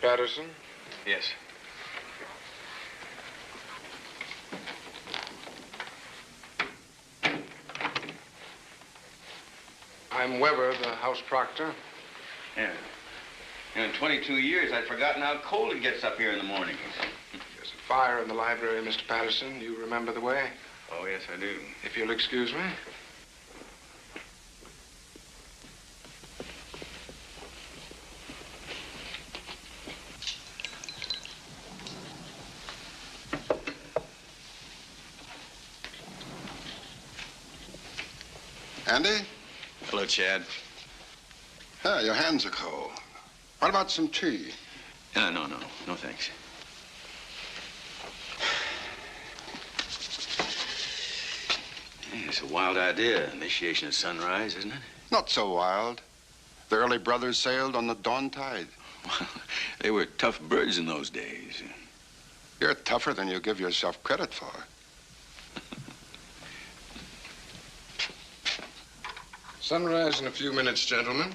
Patterson? Yes. I'm Weber, the house proctor. Yeah. In 22 years, I'd forgotten how cold it gets up here in the mornings. There's a fire in the library, Mr. Patterson. You remember the way? Oh, yes, I do. If you'll excuse me. Andy? Hello, Chad. Yeah, your hands are cold. What about some tea? No, thanks. Hey, it's a wild idea, initiation at sunrise, isn't it? Not so wild. The early brothers sailed on the dawn tide. Well, they were tough birds in those days. You're tougher than you give yourself credit for. Sunrise in a few minutes, gentlemen.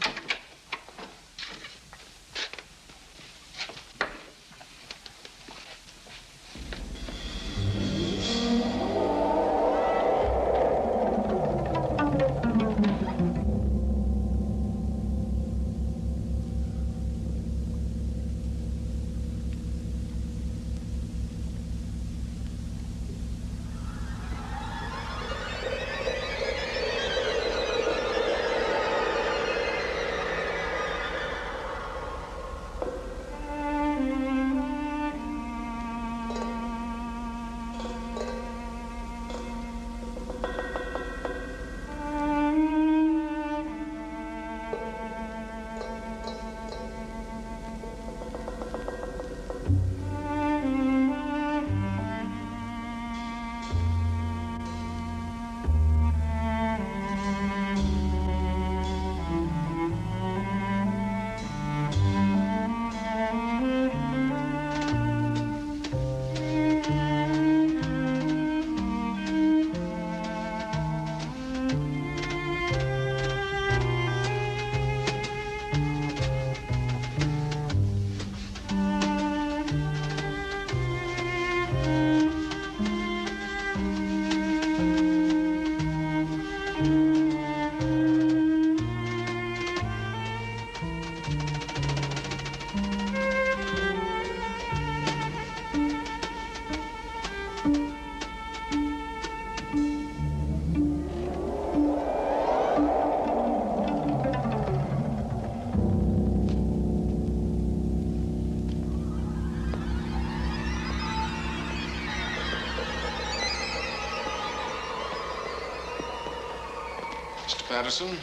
Patterson,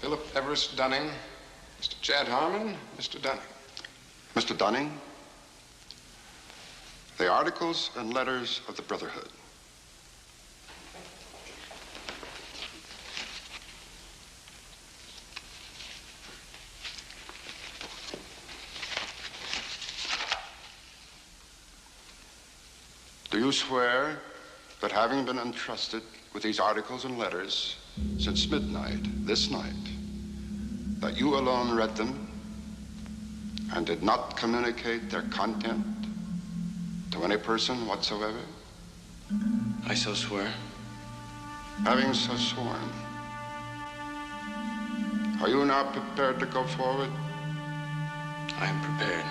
Philip Everest Dunning, Mr. Chad Harmon, Mr. Dunning. Mr. Dunning, the articles and letters of the Brotherhood. Do you swear that having been entrusted with these articles and letters since midnight this night, that you alone read them and did not communicate their content to any person whatsoever? I so swear. Having so sworn, are you now prepared to go forward? I am prepared.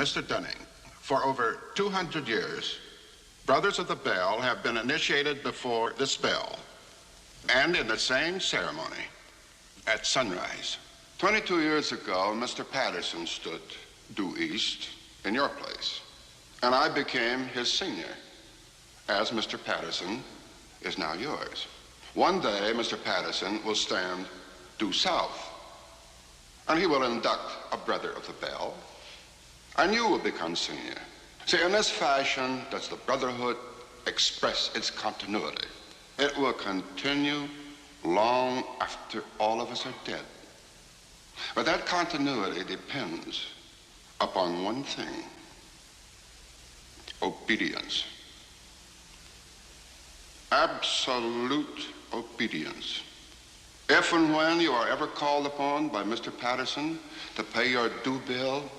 Mr. Dunning, for over 200 years, Brothers of the Bell have been initiated before this bell and in the same ceremony at sunrise. 22 years ago, Mr. Patterson stood due east in your place, and I became his senior, as Mr. Patterson is now yours. One day, Mr. Patterson will stand due south, and he will induct a Brother of the Bell, and you will become senior. See, in this fashion does the Brotherhood express its continuity. It will continue long after all of us are dead. But that continuity depends upon one thing: obedience. Absolute obedience. If and when you are ever called upon by Mr. Patterson to pay your due bill,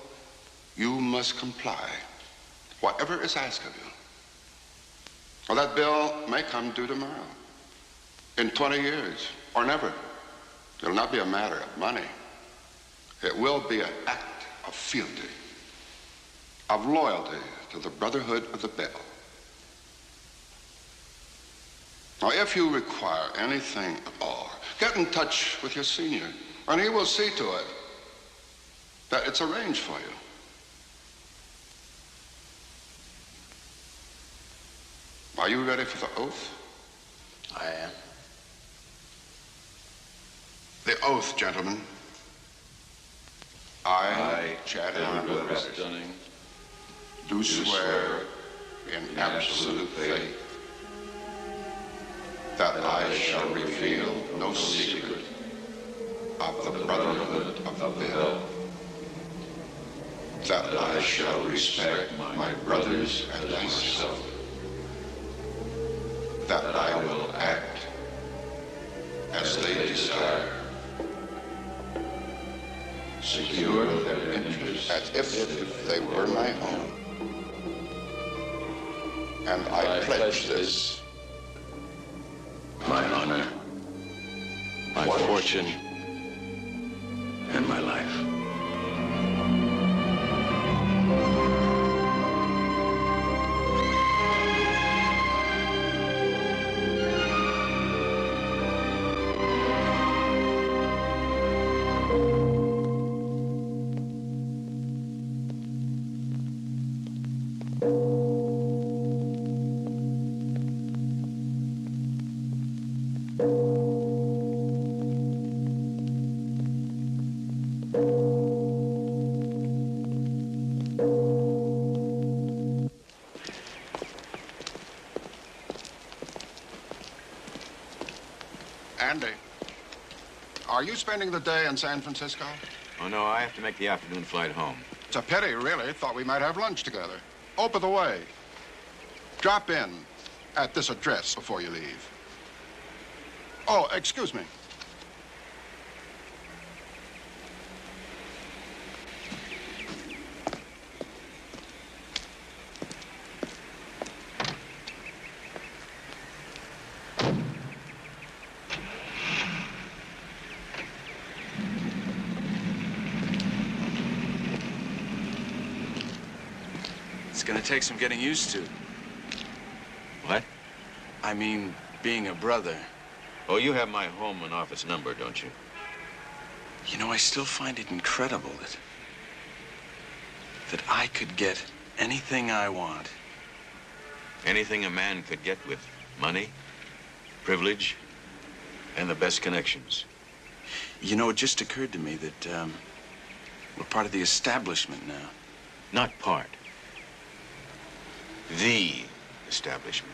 you must comply, whatever is asked of you. Well, that bill may come due tomorrow, in 20 years, or never. It'll not be a matter of money. It will be an act of fealty, of loyalty to the Brotherhood of the Bell. Now, if you require anything at all, get in touch with your senior, and he will see to it that it's arranged for you. Are you ready for the oath? I am. The oath, gentlemen. I, Chad Conrad, Dunning, do swear in absolute faith that I shall reveal no secret of the Brotherhood of the Bell, that I shall respect my brothers and myself, that I will act as they desire, secure their interests as if they were my own. And I pledge this, my honor, my fortune, and my life. Andy, are you spending the day in San Francisco? Oh, no, I have to make the afternoon flight home. It's a pity, really. Thought we might have lunch together. Oh, by the way, drop in at this address before you leave. Oh, excuse me. It's gonna take some getting used to. What? I mean, being a brother. Oh, you have my home and office number, don't you? You know, I still find it incredible that I could get anything I want. Anything a man could get with money, privilege, and the best connections. You know, it just occurred to me that we're part of the establishment now. Not part. The establishment.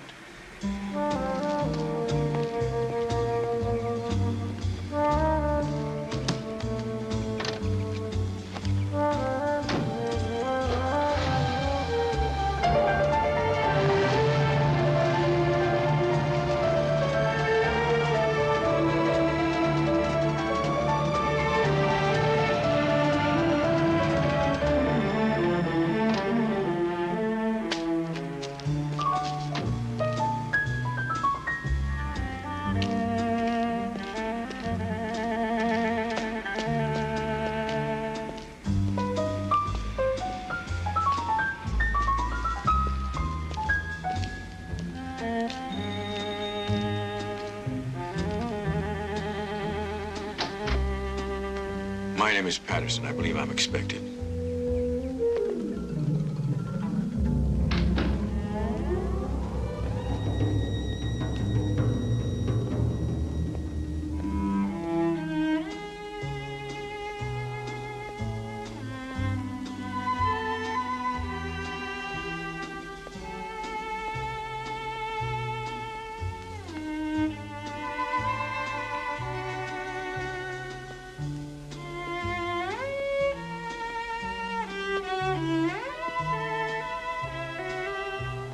name is Patterson. I believe I'm expected.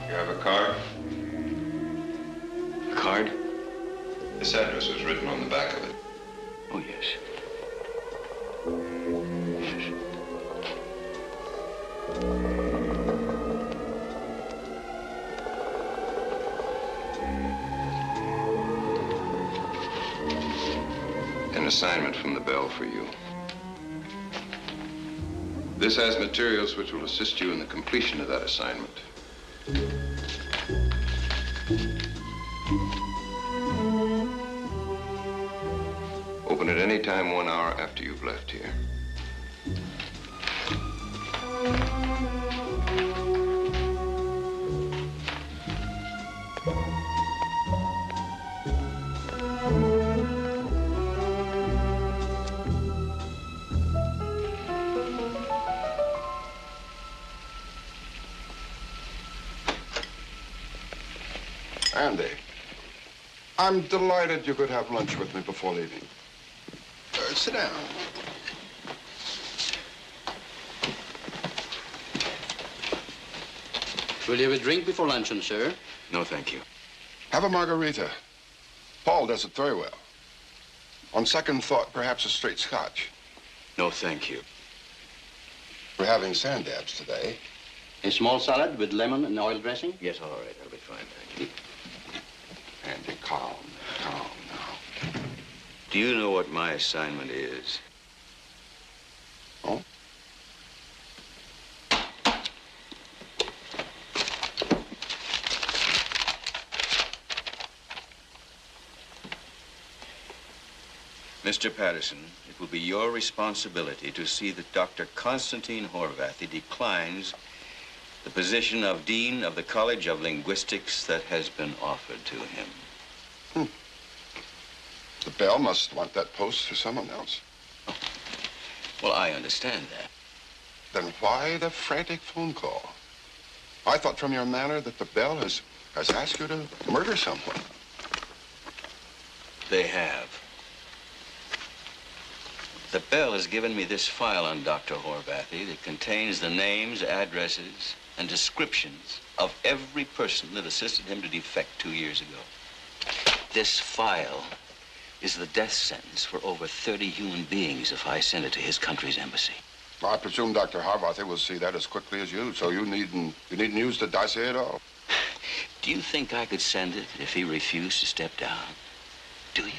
You have a card? A card? This address was written on the back of it. Oh, yes. An assignment from the Bell for you. This has materials which will assist you in the completion of that assignment. Open at any time 1 hour after you've left here. Andy, I'm delighted you could have lunch with me before leaving. Sit down. Will you have a drink before luncheon, sir? No, thank you. Have a margarita. Paul does it very well. On second thought, perhaps a straight scotch. No, thank you. We're having sand dabs today. A small salad with lemon and oil dressing? Yes, all right. I'll be fine, thank you. Andy, calm now. Do you know what my assignment is? Oh? Mr. Patterson, it will be your responsibility to see that Dr. Constantine Horvathy declines the position of Dean of the College of Linguistics that has been offered to him. The Bell must want that post for someone else. Well, I understand that. Then why the frantic phone call? I thought from your manner that the Bell has asked you to murder someone. They have. The Bell has given me this file on Dr. Horvathy that contains the names, addresses, and descriptions of every person that assisted him to defect 2 years ago. This file is the death sentence for over 30 human beings if I send it to his country's embassy. Well, I presume Dr. Horvathy will see that as quickly as you, so you needn't use the dossier at all. Do you think I could send it if he refused to step down? Do you?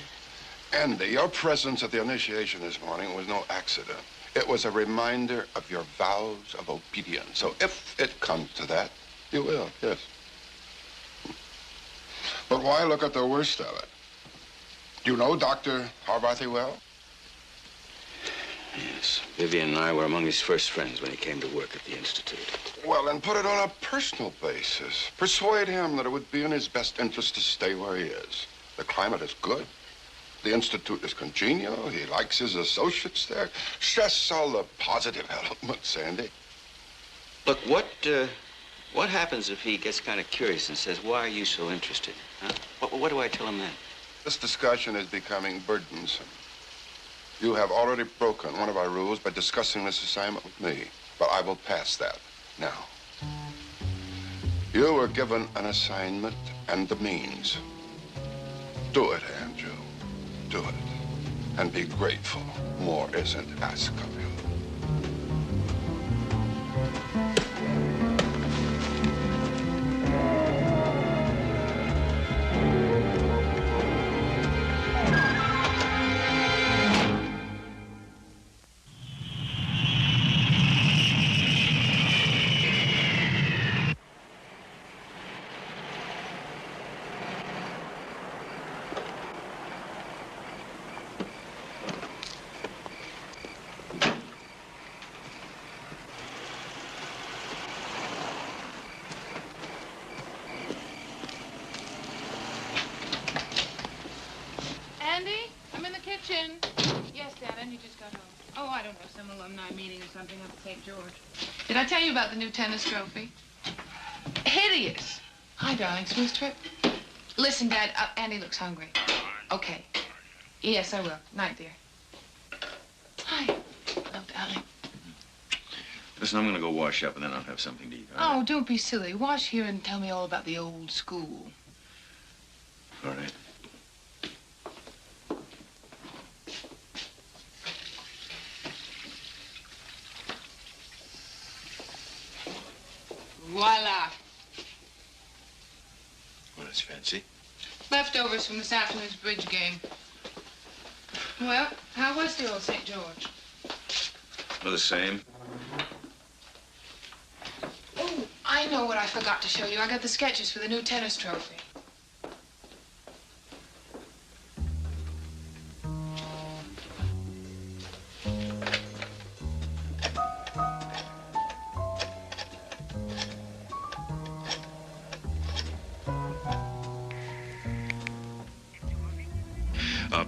Andy, your presence at the initiation this morning was no accident. It was a reminder of your vows of obedience. So if it comes to that, you will, yes. But why look at the worst of it? Do you know Dr. Horvathy well? Yes. Vivian and I were among his first friends when he came to work at the Institute. Well, then put it on a personal basis. Persuade him that it would be in his best interest to stay where he is. The climate is good. The Institute is congenial. He likes his associates there. Stress all the positive elements, Andy. Look, what happens if he gets kind of curious and says, why are you so interested? Huh? What do I tell him then? This discussion is becoming burdensome. You have already broken one of our rules by discussing this assignment with me, but I will pass that now. You were given an assignment and the means. Do it, Andrew. Do it. And be grateful. More isn't asked of you. Andy, I'm in the kitchen. Yes, Dad, and you just got home. Oh, I don't know, some alumni meeting or something up at St. George. Did I tell you about the new tennis trophy? Hideous. Hi, darling. Smooth trip? Listen, Dad, Andy looks hungry. Okay. Yes, I will. Night, dear. Hi. Oh, darling. Listen, I'm going to go wash up, and then I'll have something to eat. Oh, don't be silly. Wash here and tell me all about the old school. All right. Voila. Well, that's fancy. Leftovers from this afternoon's bridge game. Well, how was the old St. George? Well, the same. Oh, I know what I forgot to show you. I got the sketches for the new tennis trophy.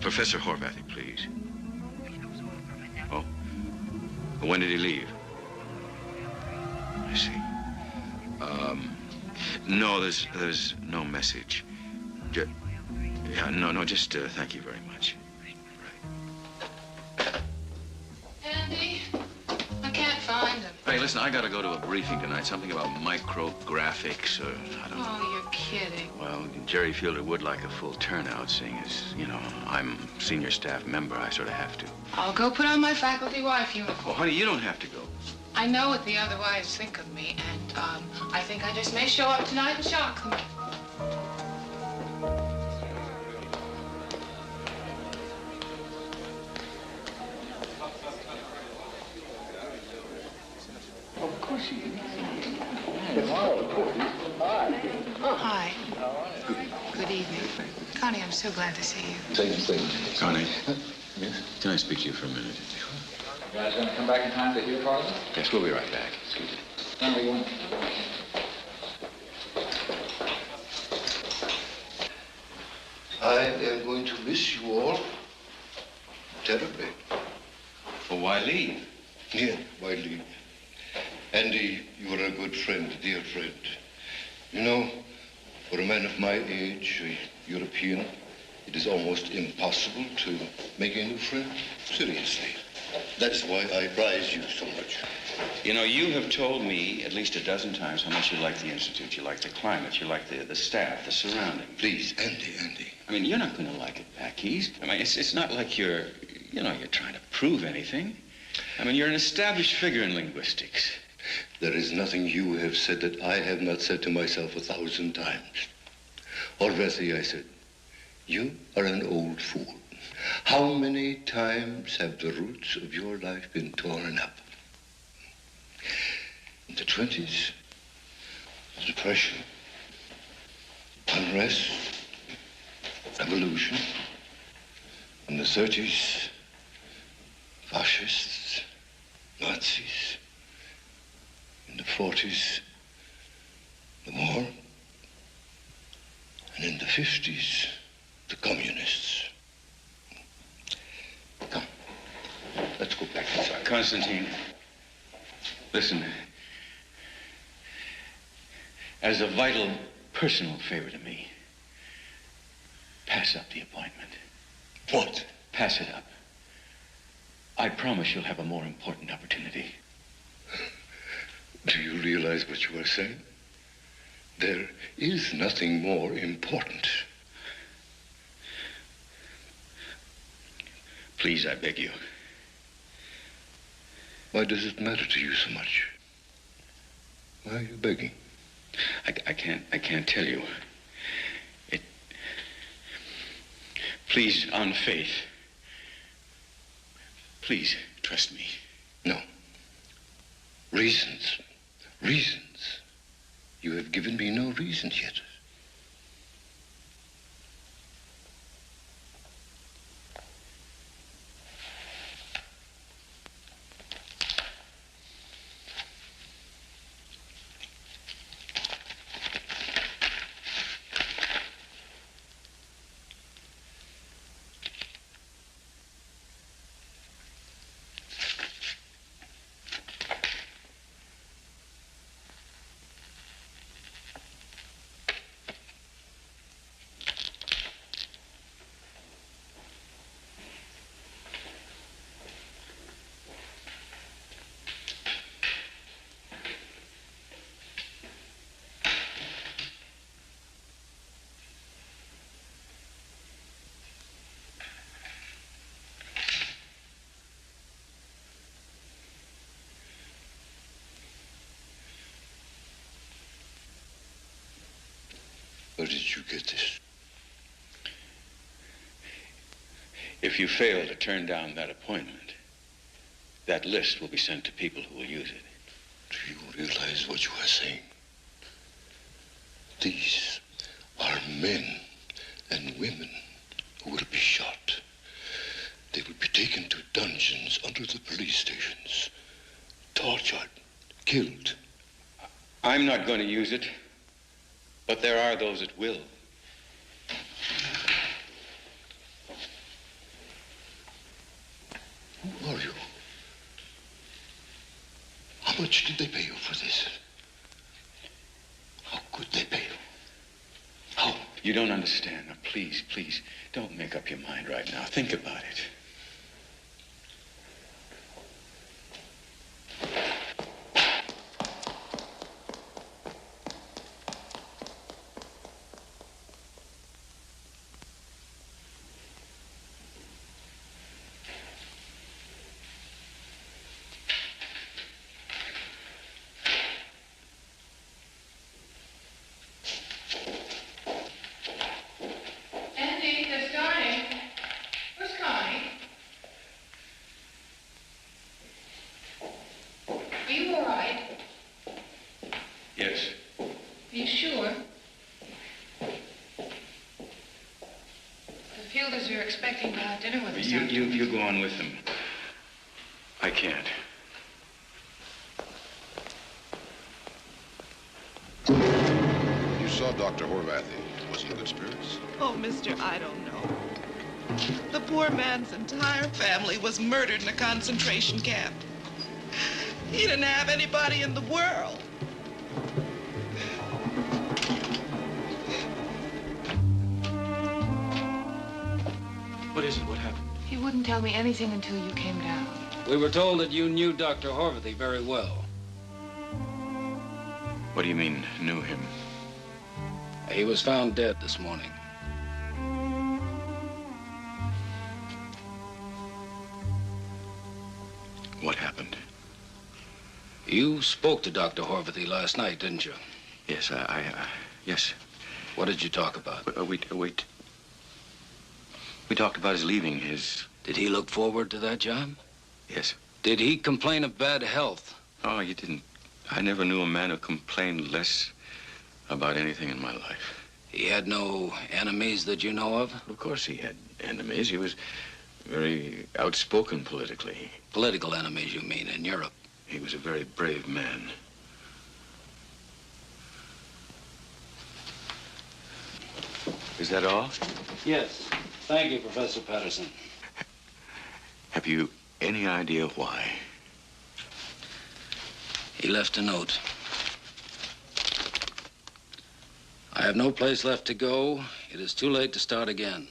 Professor Horvathy, please. Oh. When did he leave? I see. No, there's no message. Just thank you very much. Right. Andy, I can't find him. Hey, listen, I gotta go to a briefing tonight. Something about micrographics or, I don't know. Oh, you're kidding. Well, Jerry Fielder would like a full turnout, seeing as, I'm senior staff member. I sort of have to. I'll go put on my faculty wife uniform. Well, honey, you don't have to go. I know what the otherwise think of me, and, I think I just may show up tonight and shock them. Of course you do. Hi. Good evening. Connie, I'm so glad to see you. Same thing. Connie, Yes? can I speak to you for a minute? You guys gonna come back in time to hear Parliament? Yes, we'll be right back. Excuse me. Number one. I am going to miss you all terribly. Well, why leave? Yeah, why leave? Andy, you are a good friend, a dear friend. You know, for a man of my age, a European, it is almost impossible to make a new friend. Seriously. That is why I prize you so much. You have told me at least a dozen times how much you like the Institute, you like the climate, you like the staff, the surroundings. Please, Andy. I mean, you're not going to like it back east. I mean, it's not like you're trying to prove anything. I mean, you're an established figure in linguistics. There is nothing you have said that I have not said to myself 1,000 times. Horvathy, I said, you are an old fool. How many times have the roots of your life been torn up? In the 20s, the Depression, unrest, revolution. In the 30s, fascists, Nazis. In the 40s, the war. And in the 50s, the communists. Come, let's go back inside. Constantine, listen. As a vital, personal favor to me, pass up the appointment. What? Pass it up. I promise you'll have a more important opportunity. Do you realize what you are saying? There is nothing more important. Please, I beg you. Why does it matter to you so much? Why are you begging? I can't tell you. Please, on faith. Please, trust me. No. Reasons. You have given me no reasons yet. Where did you get this? If you fail to turn down that appointment, that list will be sent to people who will use it. Do you realize what you are saying? These are men and women who will be shot. They will be taken to dungeons under the police stations, tortured, killed. I'm not going to use it, but there are those that will. Who are you? How much did they pay you for this? How could they pay you? How? You don't understand. Now, please, please, don't make up your mind right now. Think about it. You go on with them. I can't. You saw Dr. 𝓜𝓵'𝓼. Was he in good spirits? Oh, mister, I don't know. The poor man's entire family was murdered in a concentration camp. He didn't have anybody in the world. What is it? What happened? He wouldn't tell me anything until you came down. We were told that you knew Dr. 𝓜𝓵𝓼 very well. What do you mean, knew him? He was found dead this morning. What happened? You spoke to Dr. 𝓜𝓵𝓼 last night, didn't you? Yes, yes. What did you talk about? Wait. We talked about his leaving his... Did he look forward to that job? Yes. Did he complain of bad health? Oh, he didn't. I never knew a man who complained less about anything in my life. He had no enemies that you know of? Of course he had enemies. He was very outspoken politically. Political enemies, you mean, in Europe? He was a very brave man. Is that all? Yes. Thank you, Professor Patterson. Have you any idea why? He left a note. I have no place left to go. It is too late to start again.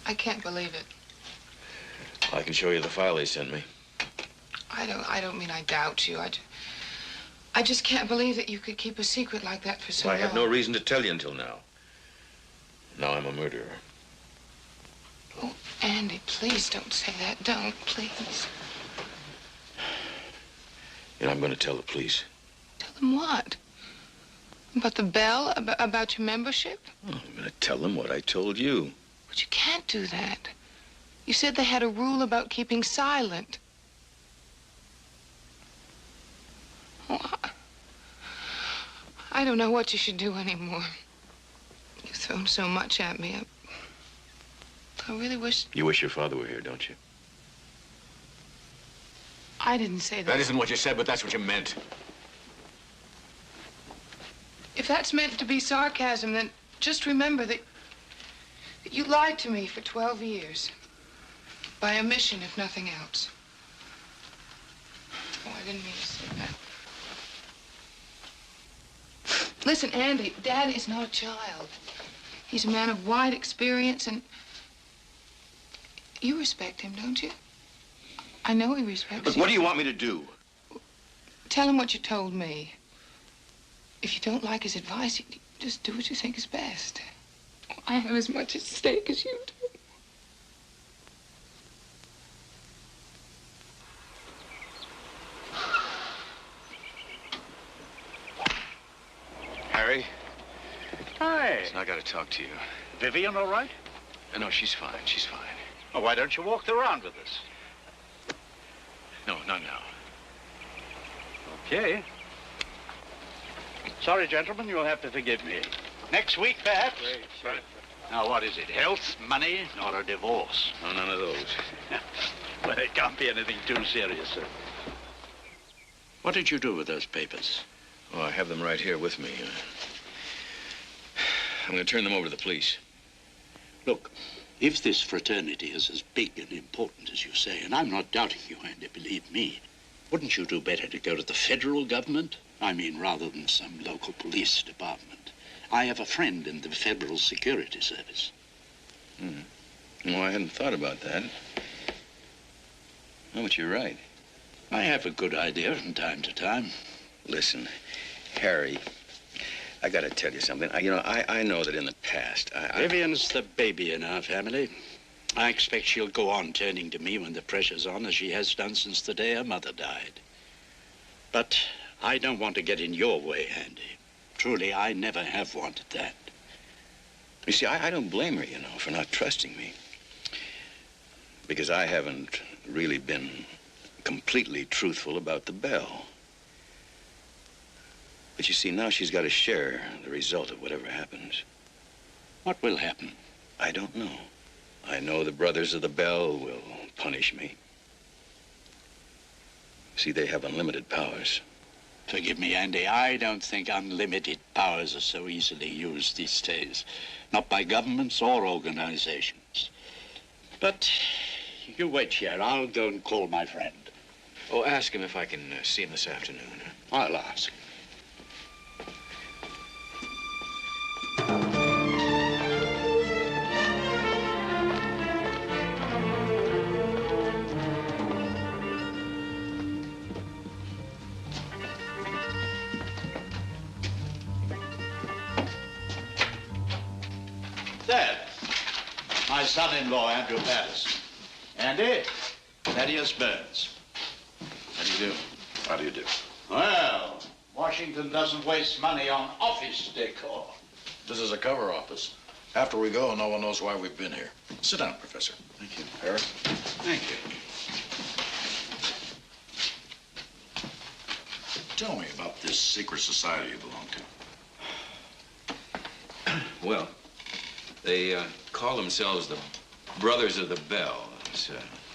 I can't believe it. I can show you the file he sent me. I don't mean I doubt you. I just can't believe that you could keep a secret like that for so long. I had no reason to tell you until now. Now I'm a murderer. Oh, Andy, please don't say that. Don't, please. And I'm going to tell the police. Tell them what? About the Bell? About your membership? Oh, I'm going to tell them what I told you. But you can't do that. You said they had a rule about keeping silent. Oh, I don't know what you should do anymore. You've thrown so much at me. I really wish... You wish your father were here, don't you? I didn't say that. That isn't what you said, but that's what you meant. If that's meant to be sarcasm, then just remember that you lied to me for 12 years. By omission, if nothing else. Oh, I didn't mean to say that. Listen, Andy, Dad is not a child. He's a man of wide experience, and you respect him, don't you? I know he respects Look, you. what do you want me to do? Tell him what you told me. If you don't like his advice, you just do what you think is best. I have as much at stake as you do. Harry? Hi. Listen, I gotta talk to you. Vivian all right? No, she's fine. She's fine. Oh, why don't you walk around with us? No, not now. Okay. Sorry, gentlemen, you'll have to forgive me. Next week, perhaps? Great, sure. Now, what is it? Health, money, or a divorce? No, none of those. Well, it can't be anything too serious, sir. What did you do with those papers? Oh, I have them right here with me. I'm gonna turn them over to the police. Look, if this fraternity is as big and important as you say, and I'm not doubting you, Andy, believe me, wouldn't you do better to go to the federal government? I mean, rather than some local police department. I have a friend in the Federal Security Service. No, I hadn't thought about that. No, but you're right. I have a good idea from time to time. Listen, Harry, I gotta tell you something. I know that in the past, Vivian's the baby in our family. I expect she'll go on turning to me when the pressure's on, as she has done since the day her mother died. But I don't want to get in your way, Andy. Truly, I never have wanted that. You see, I don't blame her, for not trusting me. Because I haven't really been completely truthful about the Bell. But you see, now she's got to share the result of whatever happens. What will happen? I don't know. I know the Brothers of the Bell will punish me. See, they have unlimited powers. Forgive me, Andy, I don't think unlimited powers are so easily used these days. Not by governments or organizations. But you wait here. I'll go and call my friend. Oh, ask him if I can see him this afternoon. I'll ask. There. My son-in-law, Andrew Patterson. Andy, Thaddeus Burns. How do you do? How do you do? Well, Washington doesn't waste money on office decor. This is a cover office. After we go, no one knows why we've been here. Sit down, Professor. Thank you. Harry? Thank you. Tell me about this secret society you belong to. Well, they call themselves the Brothers of the Bell.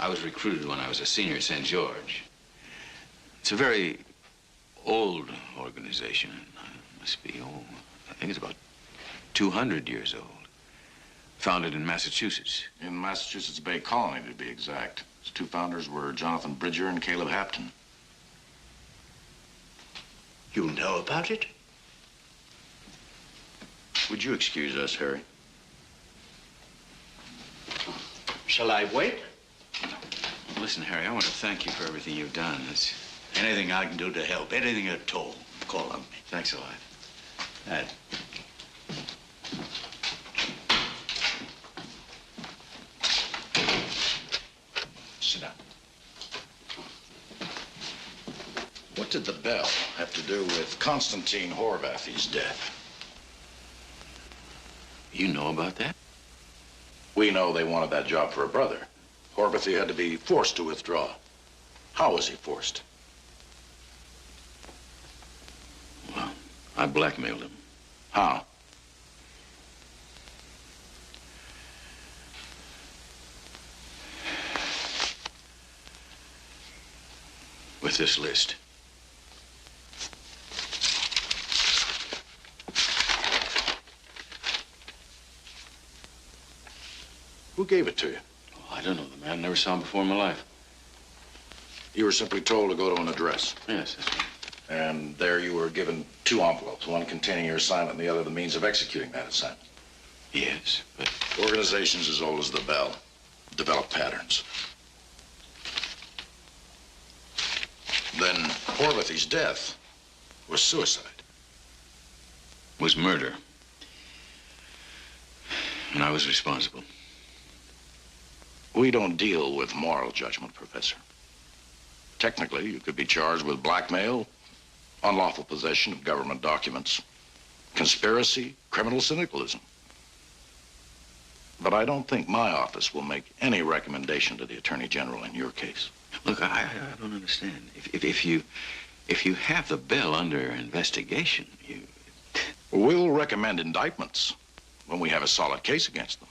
I was recruited when I was a senior at St. George. It's a very old organization. It must be, I think it's about 200 years old. Founded in Massachusetts. In Massachusetts Bay Colony, to be exact. Its two founders were Jonathan Bridger and Caleb Hampton. You know about it? Would you excuse us, Harry? Shall I wait? Listen, Harry, I want to thank you for everything you've done. It's... Anything I can do to help, anything at all, call on me. Thanks a lot. Ed. Sit down. What did the Bell have to do with Constantine Horvathy's death? You know about that? We know they wanted that job for a brother. Horvathy had to be forced to withdraw. How was he forced? Well, I blackmailed him. How? With this list. Who gave it to you? Oh, I don't know the man. Never saw him before in my life. You were simply told to go to an address. Yes, that's right. And there you were given two envelopes, one containing your assignment and the other the means of executing that assignment. Yes, but... Organizations as old as the Bell develop patterns. Then Horvathy's death was suicide. Was murder. And I was responsible. We don't deal with moral judgment, Professor. Technically, you could be charged with blackmail, unlawful possession of government documents, conspiracy, criminal syndicalism. But I don't think my office will make any recommendation to the Attorney General in your case. Look, I don't understand. If you have the Bell under investigation, you... We'll recommend indictments when we have a solid case against them.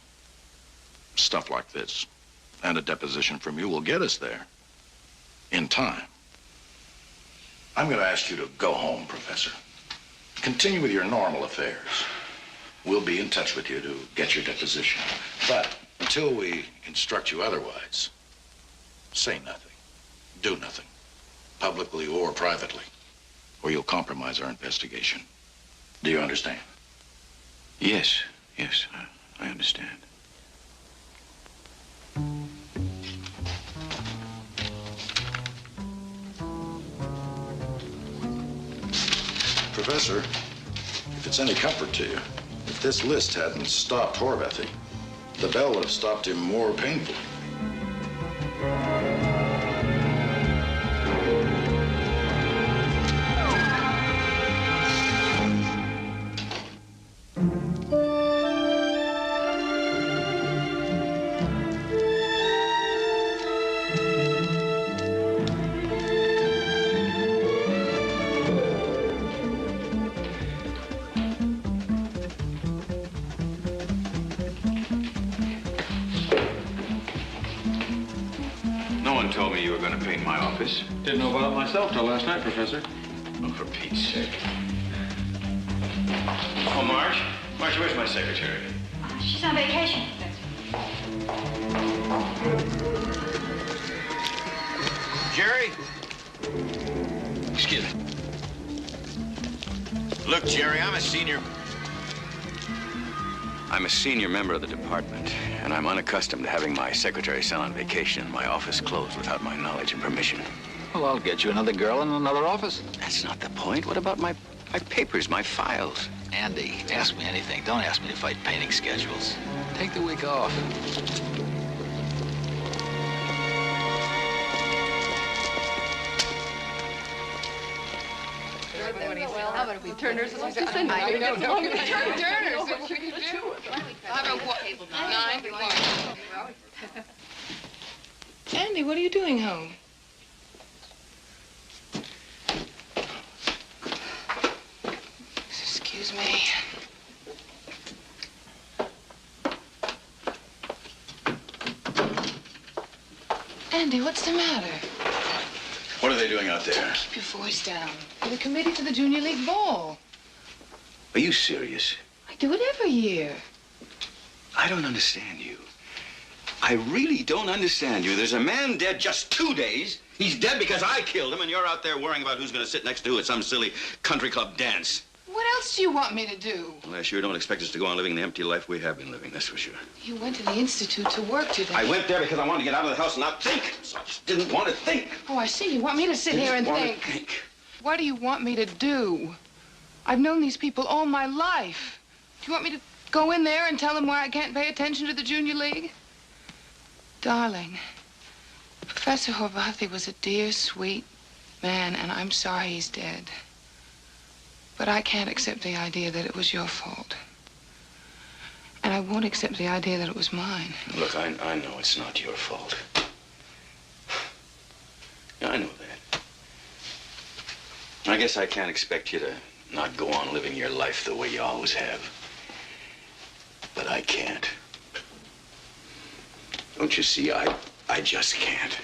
Stuff like this and a deposition from you will get us there in time. I'm going to ask you to go home, Professor. Continue with your normal affairs. We'll be in touch with you to get your deposition. But until we instruct you otherwise, say nothing, do nothing, publicly or privately, or you'll compromise our investigation. Do you understand? Yes, I understand. Professor, if it's any comfort to you, if this list hadn't stopped 𝓜𝓵𝓼, the Bell would have stopped him more painfully. Told me you were going to paint my office. Didn't know about it myself till last night, Professor. Oh, for Pete's sake. Oh, Marge? Marge, where's my secretary? She's on vacation. Jerry? Excuse me. Look, Jerry, I'm a senior member of the department, and I'm unaccustomed to having my secretary sent on vacation and my office closed without my knowledge and permission. Well, I'll get you another girl in another office. That's not the point. What about my papers, my files? Andy, ask me anything. Don't ask me to fight painting schedules. Take the week off. How about if we Turners? No. Turners. What should you do? How about what? 9 to 1. Andy, what are you doing home? Excuse me. Andy, what's the matter? What are they doing out there? Keep your voice down. For the committee for the Junior League ball. Are you serious? I do it every year. I don't understand you. I really don't understand you. There's a man dead just 2 days. He's dead because I killed him, and you're out there worrying about who's going to sit next to who at some silly country club dance. What else do you want me to do? Well, I sure don't expect us to go on living the empty life we have been living, that's for sure. You went to the Institute to work today. I went there because I wanted to get out of the house and not think. So I just didn't want to think. Oh, I see. You want me to sit here and think. What do you want me to do? I've known these people all my life. Do you want me to go in there and tell them why I can't pay attention to the Junior League? Darling, Professor 𝓜𝓵𝓼 was a dear, sweet man, and I'm sorry he's dead. But I can't accept the idea that it was your fault. And I won't accept the idea that it was mine. Look, I know it's not your fault. I know that. I guess I can't expect you to not go on living your life the way you always have. But I can't. Don't you see, I just can't.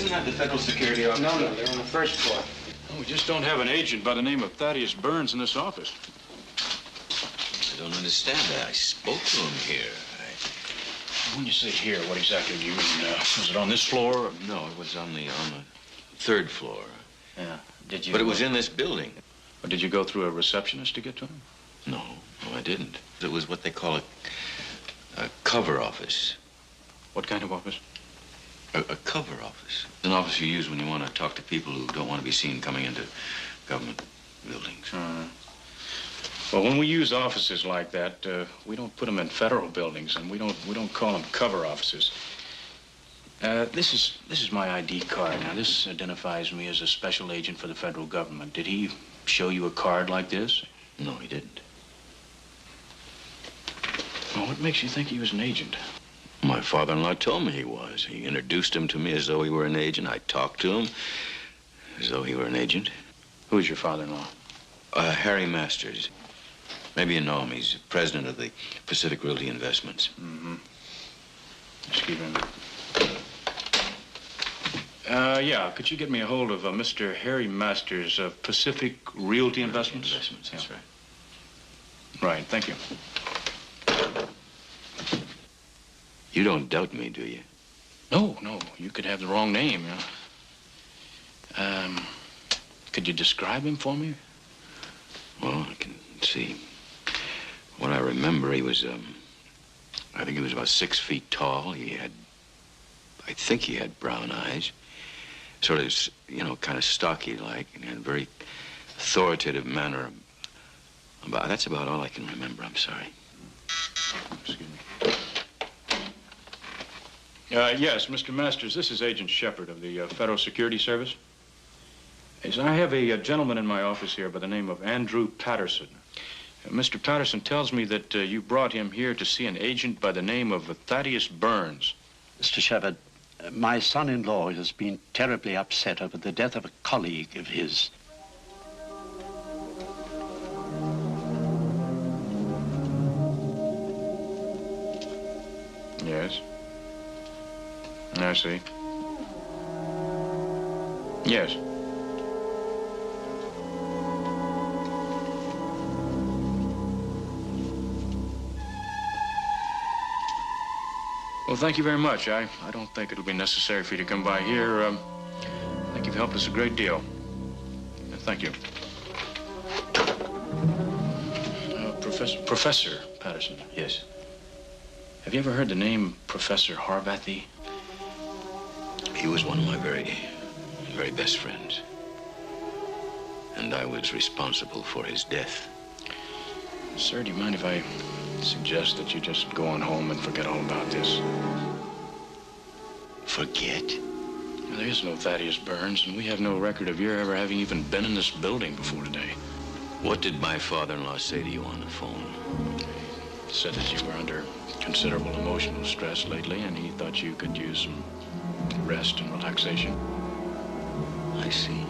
Isn't that the federal security office? No, they're on the first floor. We just don't have an agent by the name of Thaddeus Burns in this office. I don't understand that. I spoke to him here. When you say here, what exactly do you mean? Was it on this floor? No, it was on the third floor. Yeah. Did you? But it was in this building. Or did you go through a receptionist to get to him? No, I didn't. It was what they call a cover office. What kind of office? A cover office. An office you use when you want to talk to people who don't want to be seen coming into government buildings. Well, when we use offices like that, we don't put them in federal buildings, and we don't call them cover offices. This is my ID card. Now, this identifies me as a special agent for the federal government. Did he show you a card like this? No, he didn't. Well, what makes you think he was an agent? My father-in-law told me he was. He introduced him to me as though he were an agent. I talked to him as though he were an agent. Who's your father-in-law? Harry Masters. Maybe you know him. He's president of the Pacific Realty Investments. Mm-hmm. Excuse me. Yeah, could you get me a hold of Mr. Harry Masters of Pacific Realty Investments? Investments, that's right. Right, thank you. You don't doubt me, do you? No, you could have the wrong name, could you describe him for me? Well, I can see. What I remember, he was, I think he was about 6 feet tall. I think he had brown eyes. Sort of, kind of stocky-like, and had a very authoritative manner. That's about all I can remember, I'm sorry. Excuse me. Yes, Mr. Masters, this is Agent Shepard of the Federal Security Service. Yes, I have a gentleman in my office here by the name of Andrew Patterson. Mr. Patterson tells me that you brought him here to see an agent by the name of Thaddeus Burns. Mr. Shepard, my son-in-law has been terribly upset over the death of a colleague of his. Yes. I see. Yes. Well, thank you very much. I don't think it'll be necessary for you to come by here. I think you've helped us a great deal. Thank you. Professor Patterson. Yes. Have you ever heard the name Professor 𝓜𝓵𝓼? He was one of my very, very best friends. And I was responsible for his death. Sir, do you mind if I suggest that you just go on home and forget all about this? Forget? Well, there is no Thaddeus Burns, and we have no record of your ever having even been in this building before today. What did my father-in-law say to you on the phone? He said that you were under considerable emotional stress lately, and he thought you could use some rest and relaxation. I see.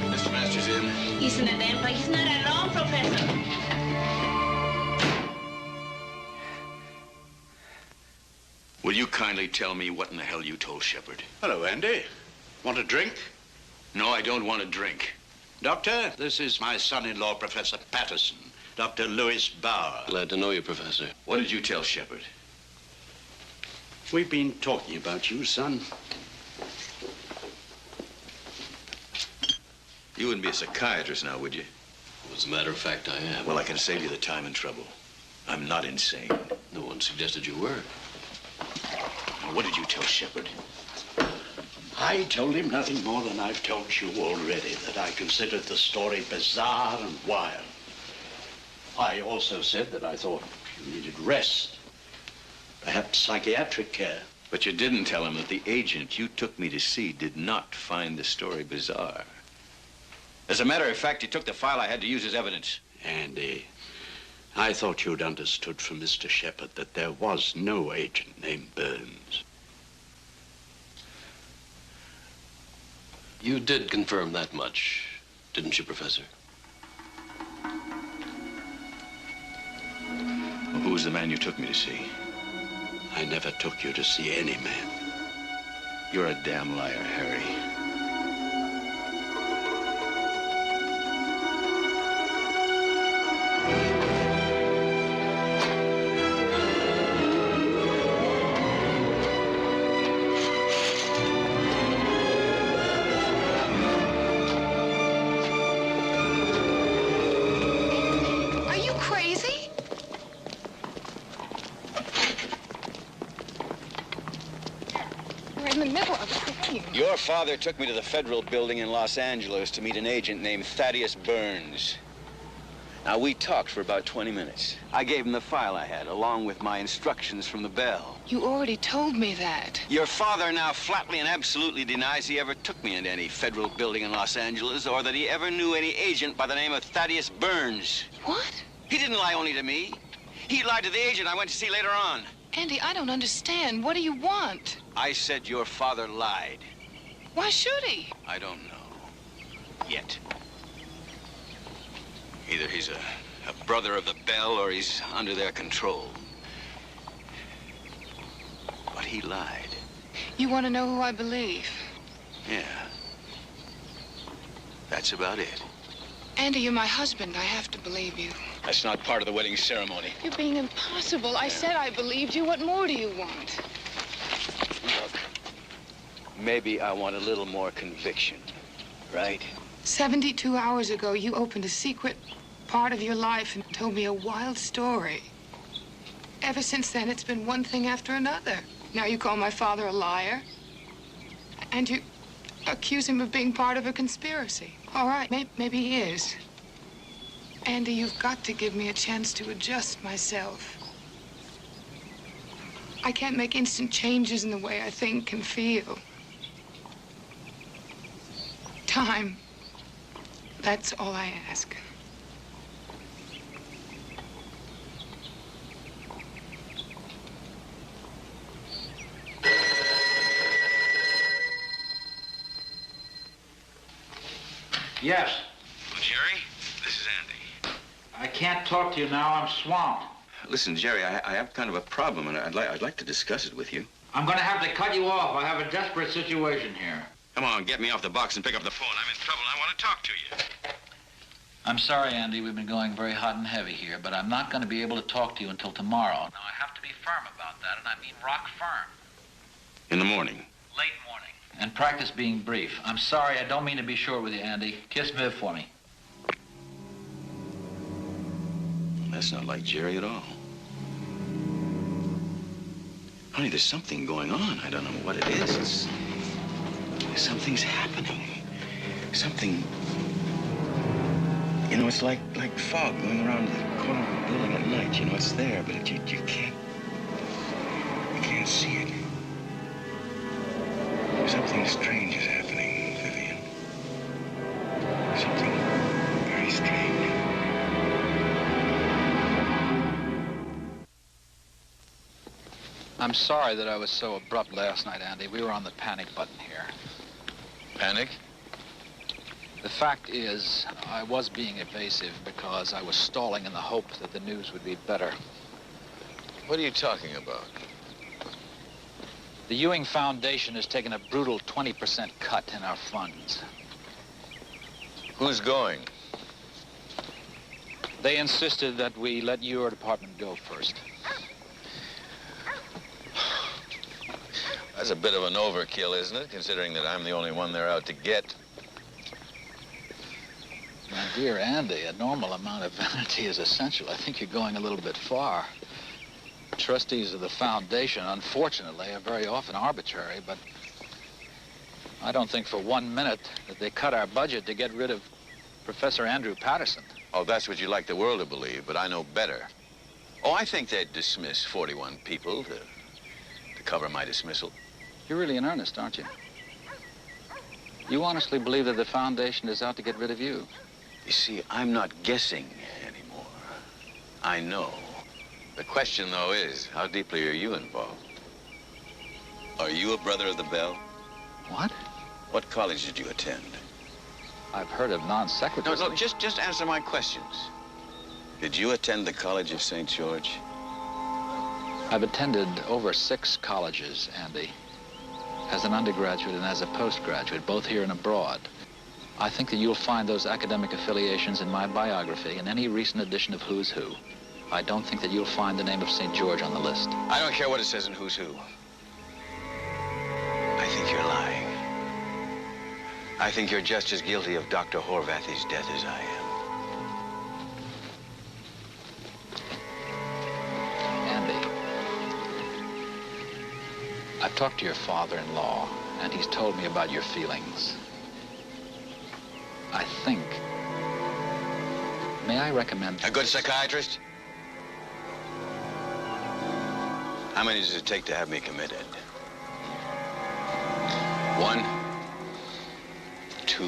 Mr. Masters in? He's in a damn place. He's not alone, Professor. Will you kindly tell me what in the hell you told Shepard? Hello, Andy. Want a drink? No, I don't want a drink. Doctor, this is my son-in-law, Professor Patterson. Dr. Louis Bauer. Glad to know you, Professor. What did you tell Shepard? We've been talking about you, son. You wouldn't be a psychiatrist now, would you? As a matter of fact, I am. Well, I can save you the time and trouble. I'm not insane. No one suggested you were. Now, what did you tell Shepard? I told him nothing more than I've told you already, that I considered the story bizarre and wild. I also said that I thought you needed rest, perhaps psychiatric care. But you didn't tell him that the agent you took me to see did not find the story bizarre. As a matter of fact, he took the file I had to use as evidence. Andy, I thought you'd understood from Mr. Shepard that there was no agent named Burns. You did confirm that much, didn't you, Professor? Who was the man you took me to see? I never took you to see any man. You're a damn liar, Harry. Are you crazy? We're in the middle of a thing. Your father took me to the federal building in Los Angeles to meet an agent named Thaddeus Burns. Now, we talked for about 20 minutes. I gave him the file I had, along with my instructions from the Bell. You already told me that. Your father now flatly and absolutely denies he ever took me into any federal building in Los Angeles or that he ever knew any agent by the name of Thaddeus Burns. What? He didn't lie only to me. He lied to the agent I went to see later on. Andy, I don't understand. What do you want? I said your father lied. Why should he? I don't know. Yet. Either he's a brother of the Bell or he's under their control. But he lied. You want to know who I believe? Yeah. That's about it. Andy, you're my husband. I have to believe you. That's not part of the wedding ceremony. You're being impossible. I said I believed you. What more do you want? Look, maybe I want a little more conviction, right? 72 hours ago, you opened a secret part of your life and told me a wild story. Ever since then, it's been one thing after another. Now you call my father a liar, and you accuse him of being part of a conspiracy. All right, maybe he is. Andy, you've got to give me a chance to adjust myself. I can't make instant changes in the way I think and feel. Time. That's all I ask. Yes. Well, Jerry, this is Andy. I can't talk to you now. I'm swamped. Listen, Jerry, I have kind of a problem, and I'd like to discuss it with you. I'm going to have to cut you off. I have a desperate situation here. Come on, get me off the box and pick up the phone. I'm in trouble. I want to talk to you. I'm sorry, Andy. We've been going very hot and heavy here, but I'm not going to be able to talk to you until tomorrow. Now, I have to be firm about that, and I mean rock firm. In the morning. Late morning. And practice being brief. I'm sorry. I don't mean to be short with you, Andy. Kiss Viv for me. That's not like Jerry at all. Honey, there's something going on. I don't know what it is. Something's happening. Something... You know, it's like fog going around the corner of a building at night. You know, it's there, but you can't see it. Something strange is happening, Vivian. Something very strange. I'm sorry that I was so abrupt last night, Andy. We were on the panic button here. Panic? The fact is, I was being evasive because I was stalling in the hope that the news would be better. What are you talking about? The Ewing Foundation has taken a brutal 20% cut in our funds. Who's going? They insisted that we let your department go first. That's a bit of an overkill, isn't it, considering that I'm the only one they're out to get? My dear Andy, a normal amount of vanity is essential. I think you're going a little bit far. Trustees of the foundation, unfortunately, are very often arbitrary, but I don't think for 1 minute that they cut our budget to get rid of Professor Andrew Patterson. Oh, that's what you'd like the world to believe, but I know better. Oh, I think they'd dismiss 41 people to cover my dismissal. You're really in earnest, aren't you? You honestly believe that the foundation is out to get rid of you? You see, I'm not guessing anymore. I know. The question, though, is, how deeply are you involved? Are you a brother of the Bell? What? What college did you attend? I've heard of non-sequiturs. No, just answer my questions. Did you attend the College of St. George? I've attended over 6 colleges, Andy, as an undergraduate and as a postgraduate, both here and abroad. I think that you'll find those academic affiliations in my biography in any recent edition of Who's Who. I don't think that you'll find the name of St. George on the list. I don't care what it says in Who's Who. I think you're lying. I think you're just as guilty of Dr. Horvathy's death as I am. Andy, I've talked to your father-in-law, and he's told me about your feelings. I think... May I recommend... A good psychiatrist? How many does it take to have me committed? 1, 2.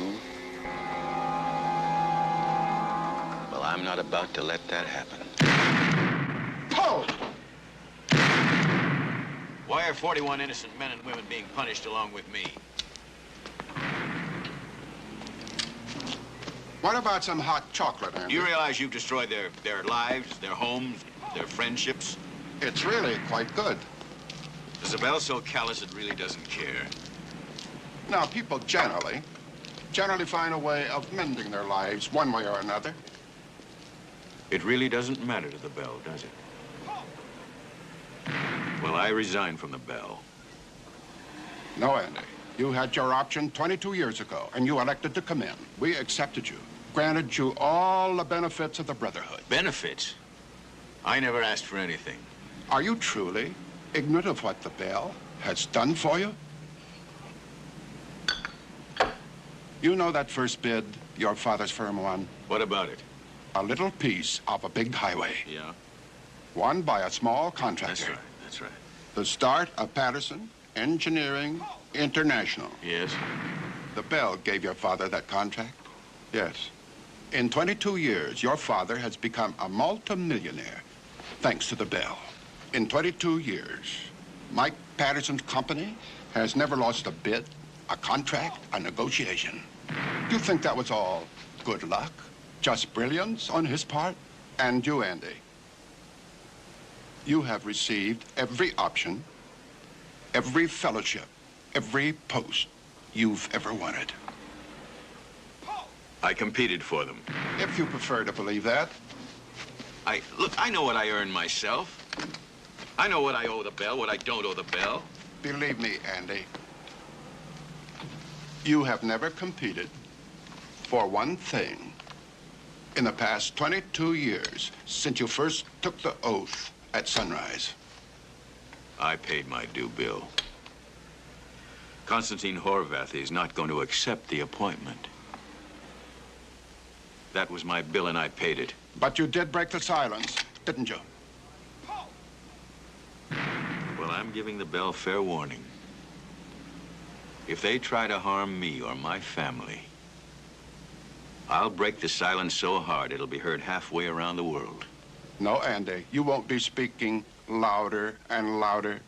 Well, I'm not about to let that happen. Hold! Why are 41 innocent men and women being punished along with me? What about some hot chocolate, Andy? Do you realize you've destroyed their lives, their homes, their friendships? It's really quite good. Is the Bell so callous it really doesn't care? Now, people generally find a way of mending their lives one way or another. It really doesn't matter to the Bell, does it? Well, I resigned from the Bell. No, Andy. You had your option 22 years ago, and you elected to come in. We accepted you, granted you all the benefits of the Brotherhood. Benefits? I never asked for anything. Are you truly ignorant of what the Bell has done for you? You know that first bid your father's firm won? What about it? A little piece of a big highway. Yeah? Won by a small contractor. That's right, that's right. The start of Patterson Engineering International. Yes? The Bell gave your father that contract? Yes. In 22 years, your father has become a multimillionaire, thanks to the Bell. In 22 years, Mike Patterson's company has never lost a bid, a contract, a negotiation. Do you think that was all good luck? Just brilliance on his part? And you, Andy, you have received every option, every fellowship, every post you've ever wanted. I competed for them. If you prefer to believe that. Look, I know what I earn myself. I know what I owe the Bell, what I don't owe the Bell. Believe me, Andy, you have never competed for one thing in the past 22 years since you first took the oath at sunrise. I paid my due bill. Constantine Horvathy is not going to accept the appointment. That was my bill, and I paid it. But you did break the silence, didn't you? Well, I'm giving the Bell fair warning. If they try to harm me or my family, I'll break the silence so hard it'll be heard halfway around the world. No, Andy, you won't be speaking louder and louder.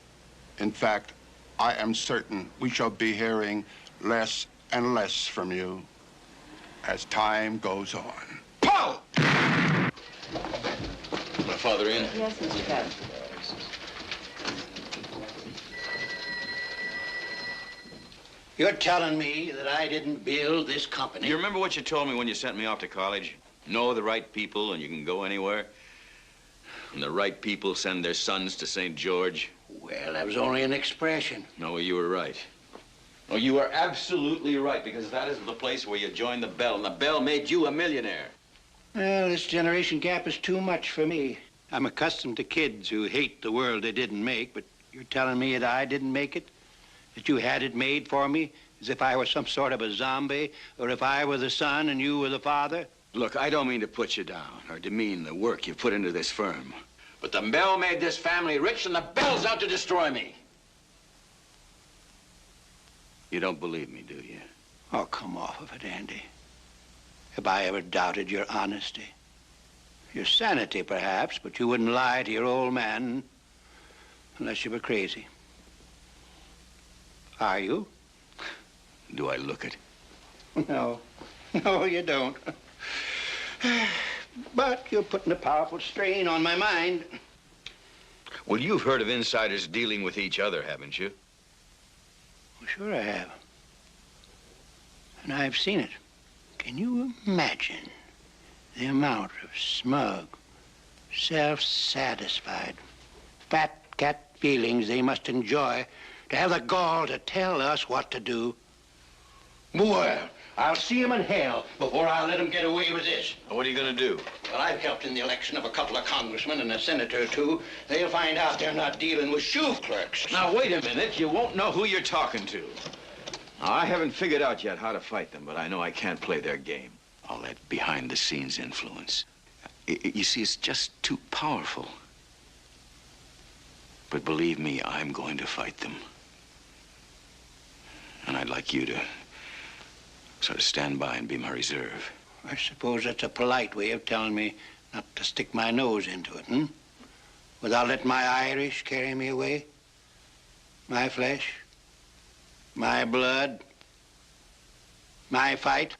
In fact, I am certain we shall be hearing less and less from you as time goes on. Paul! My father in? Yes, Mr. Patterson. You're telling me that I didn't build this company? You remember what you told me when you sent me off to college? Know the right people and you can go anywhere? And the right people send their sons to St. George? Well, that was only an expression. No, you were right. Oh, you were absolutely right, because that is the place where you joined the Bell, and the Bell made you a millionaire. Well, this generation gap is too much for me. I'm accustomed to kids who hate the world they didn't make, but you're telling me that I didn't make it? That you had it made for me, as if I were some sort of a zombie, or if I were the son and you were the father? Look, I don't mean to put you down or demean the work you've put into this firm, but the Bell made this family rich, and the Bell's out to destroy me. You don't believe me, do you? Oh, come off of it, Andy. Have I ever doubted your honesty? Your sanity, perhaps, but you wouldn't lie to your old man unless you were crazy. Are you? Do I look it? No. No, you don't. But you're putting a powerful strain on my mind. Well, you've heard of insiders dealing with each other, haven't you? Well, sure I have. And I've seen it. Can you imagine the amount of smug, self-satisfied, fat cat feelings they must enjoy to have the gall to tell us what to do? Well, I'll see him in hell before I'll let him get away with this. What are you going to do? Well, I've helped in the election of a couple of congressmen and a senator or two. They'll find out they're not dealing with shoe clerks. Now, wait a minute. You won't know who you're talking to. Now, I haven't figured out yet how to fight them, but I know I can't play their game. All that behind-the-scenes influence. You see, it's just too powerful. But believe me, I'm going to fight them. And I'd like you to sort of stand by and be my reserve. I suppose that's a polite way of telling me not to stick my nose into it, hmm? Without letting my Irish carry me away? My flesh? My blood? My fight?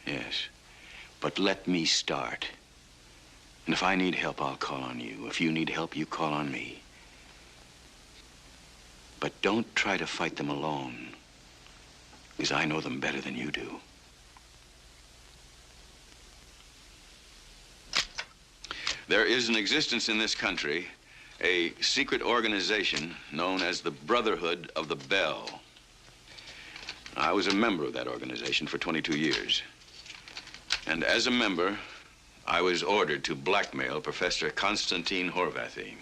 Yes. But let me start. And if I need help, I'll call on you. If you need help, you call on me. But don't try to fight them alone, because I know them better than you do. There is in existence in this country a secret organization known as the Brotherhood of the Bell. I was a member of that organization for 22 years. And as a member, I was ordered to blackmail Professor Constantine 𝓜𝓵𝓼.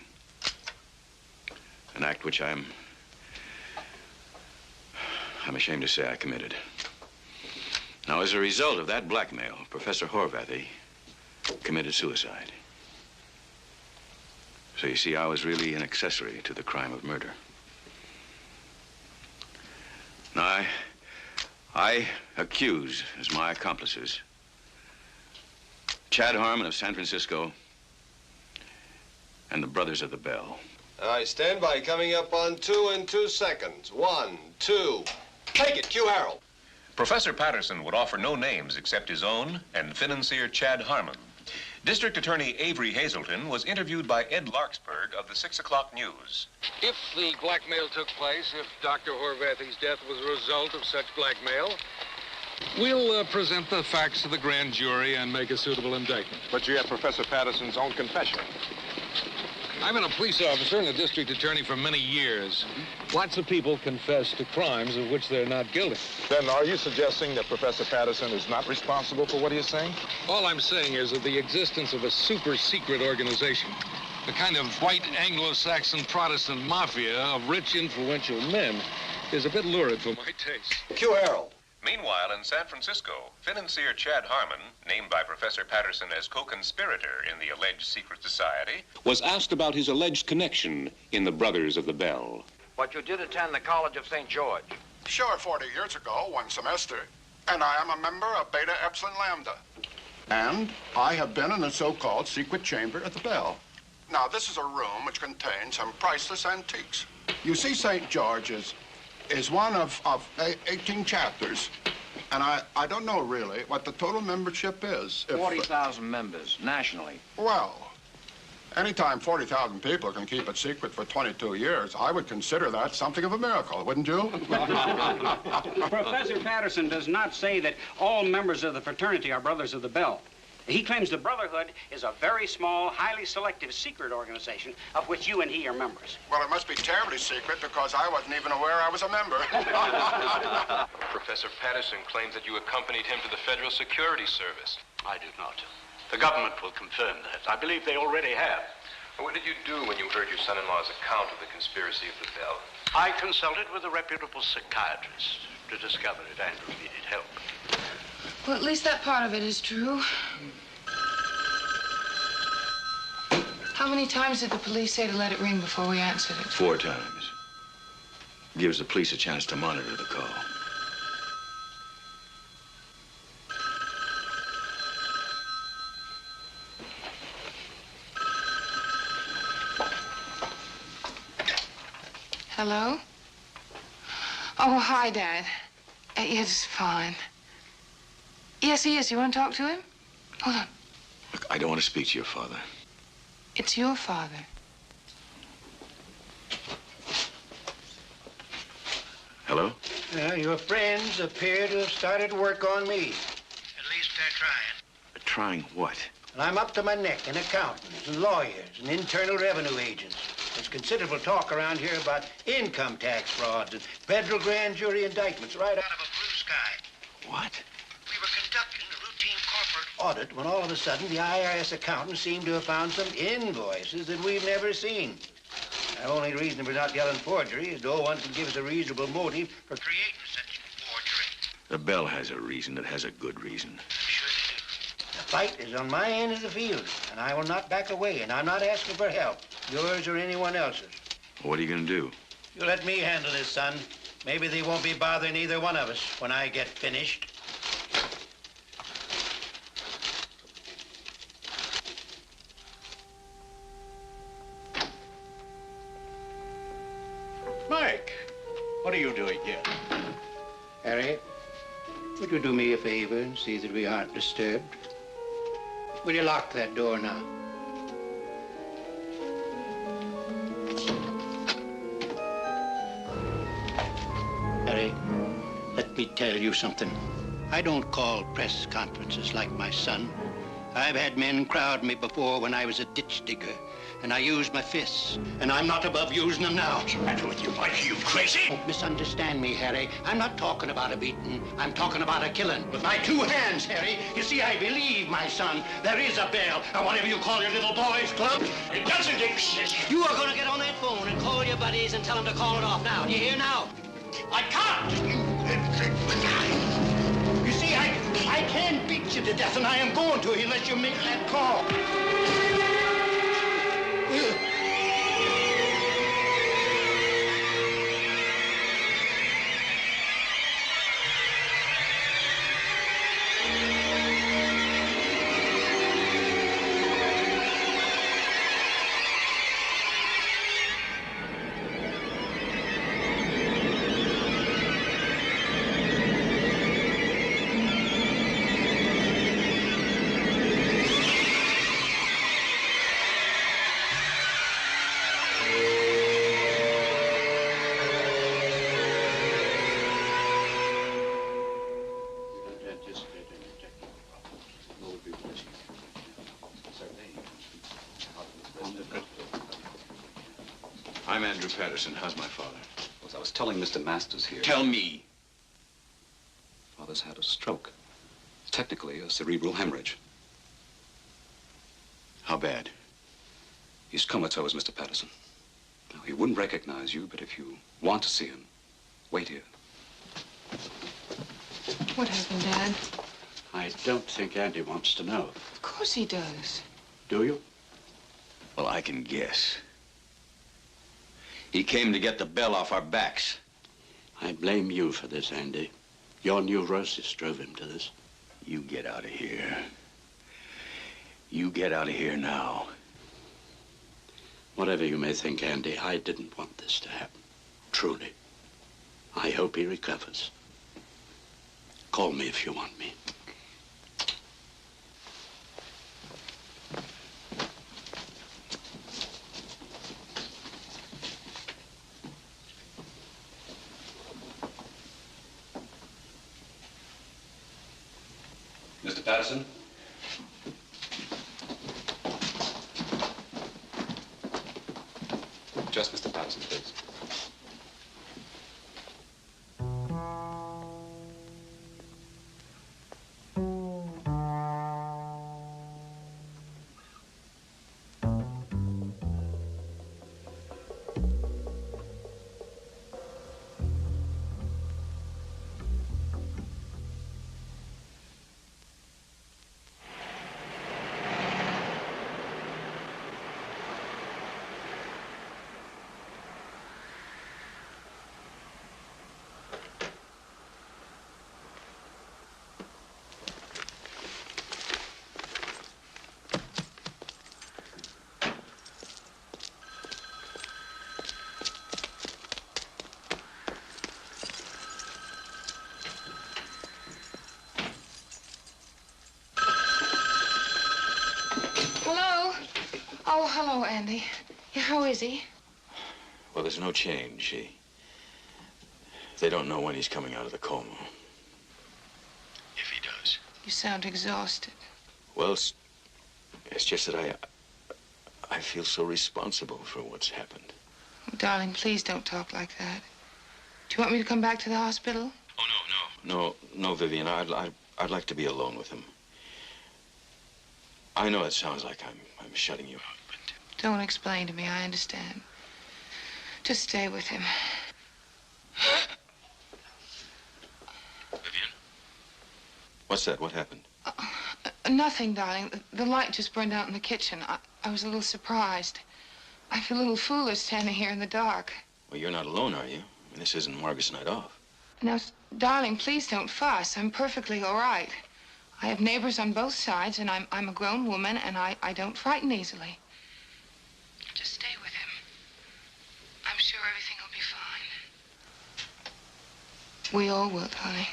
An act which I'm ashamed to say I committed. Now, as a result of that blackmail, Professor 𝓜𝓵𝓼 committed suicide. So you see, I was really an accessory to the crime of murder. Now, I accuse as my accomplices Chad Harmon of San Francisco and the Brothers of the Bell. All right, stand by. Coming up on 2 in 2 seconds. 1, 2. Take it, Q. Harold. Professor Patterson would offer no names except his own and financier Chad Harmon. District Attorney Avery Hazelton was interviewed by Ed Larksburg of the 6 o'clock news. If the blackmail took place, if Dr. 𝓜𝓵𝓼's death was a result of such blackmail, we'll present the facts to the grand jury and make a suitable indictment. But you have Professor Patterson's own confession. I've been a police officer and a district attorney for many years. Lots of people confess to crimes of which they're not guilty. Then are you suggesting that Professor Patterson is not responsible for what he is saying? All I'm saying is that the existence of a super-secret organization, the kind of white Anglo-Saxon Protestant mafia of rich, influential men, is a bit lurid for my taste. Q. Harold. Meanwhile, in San Francisco, financier Chad Harmon, named by Professor Patterson as co-conspirator in the alleged secret society, was asked about his alleged connection in the Brothers of the Bell. But you did attend the College of St. George. Sure, 40 years ago, one semester. And I am a member of Beta Epsilon Lambda. And I have been in the so-called secret chamber at the Bell. Now, this is a room which contains some priceless antiques. You see, St. George's is one of 18 chapters. And I don't know really what the total membership is. 40,000 members, nationally. Well, anytime 40,000 people can keep it secret for 22 years, I would consider that something of a miracle, wouldn't you? Professor Patterson does not say that all members of the fraternity are Brothers of the Bell. He claims the Brotherhood is a very small, highly selective secret organization of which you and he are members. Well, it must be terribly secret because I wasn't even aware I was a member. Professor Patterson claims that you accompanied him to the Federal Security Service. I did not. The government will confirm that. I believe they already have. What did you do when you heard your son-in-law's account of the conspiracy of the Bell? I consulted with a reputable psychiatrist to discover if Andrew needed help. Well, at least that part of it is true. How many times did the police say to let it ring before we answered it? 4 times. Gives the police a chance to monitor the call. Hello? Oh, hi, Dad. It's fine. Yes, he is. You want to talk to him? Hold on. Look, I don't want to speak to your father. It's your father. Hello? Your friends appear to have started work on me. At least they're trying. Trying what? And I'm up to my neck in accountants and lawyers and internal revenue agents. There's considerable talk around here about income tax frauds and federal grand jury indictments right out of a blue sky. What? We were conducting a routine corporate audit when all of a sudden the IRS accountants seemed to have found some invoices that we've never seen. The only reason we're not yelling forgery is no one can give us a reasonable motive for creating such forgery. The Bell has a reason that has a good reason. The fight is on my end of the field, and I will not back away, and I'm not asking for help, yours or anyone else's. What are you going to do? You let me handle this, son. Maybe they won't be bothering either one of us when I get finished. Mike, what are you doing here? Harry, would you do me a favor and see that we aren't disturbed? Will you lock that door now? Harry, let me tell you something. I don't call press conferences like my son. I've had men crowd me before when I was a ditch digger, and I used my fists, and I'm not above using them now. What's the matter with you, Mike? Are you crazy? Don't misunderstand me, Harry. I'm not talking about a beating. I'm talking about a killing. With my two hands, Harry. You see, I believe, my son, there is a Bell, or whatever you call your little boys' club. It doesn't exist. You are going to get on that phone and call your buddies and tell them to call it off now. Do you hear now? I can't. You see, I can beat you to death, and I am going to unless you make that call. I'm Andrew Patterson. How's my father? As I was telling Mr. Masters here... Tell me. Father's had a stroke. Technically, a cerebral hemorrhage. How bad? He's comatose, Mr. Patterson. Now, he wouldn't recognize you, but if you want to see him, wait here. What happened, Dad? I don't think Andy wants to know. Of course he does. Do you? Well, I can guess. He came to get the Bell off our backs. I blame you for this, Andy. Your neurosis drove him to this. You get out of here. You get out of here now. Whatever you may think, Andy, I didn't want this to happen. Truly. I hope he recovers. Call me if you want me. Mr. Patterson? Just Mr. Patterson, please. Oh, hello, Andy. Yeah, how is he? Well, there's no change. They don't know when he's coming out of the coma. If he does. You sound exhausted. Well, it's just that I feel so responsible for what's happened. Oh, darling, please don't talk like that. Do you want me to come back to the hospital? Oh, no, Vivian. I'd like to be alone with him. I know it sounds like I'm shutting you out, but... Don't explain to me. I understand. Just stay with him. Vivian? What's that? What happened? Nothing, darling. The light just burned out in the kitchen. I was a little surprised. I feel a little foolish standing here in the dark. Well, you're not alone, are you? I mean, this isn't Margaret's night off. Now, darling, please don't fuss. I'm perfectly all right. I have neighbors on both sides, and I'm a grown woman, and I don't frighten easily. Just stay with him. I'm sure everything will be fine. We all will, darling.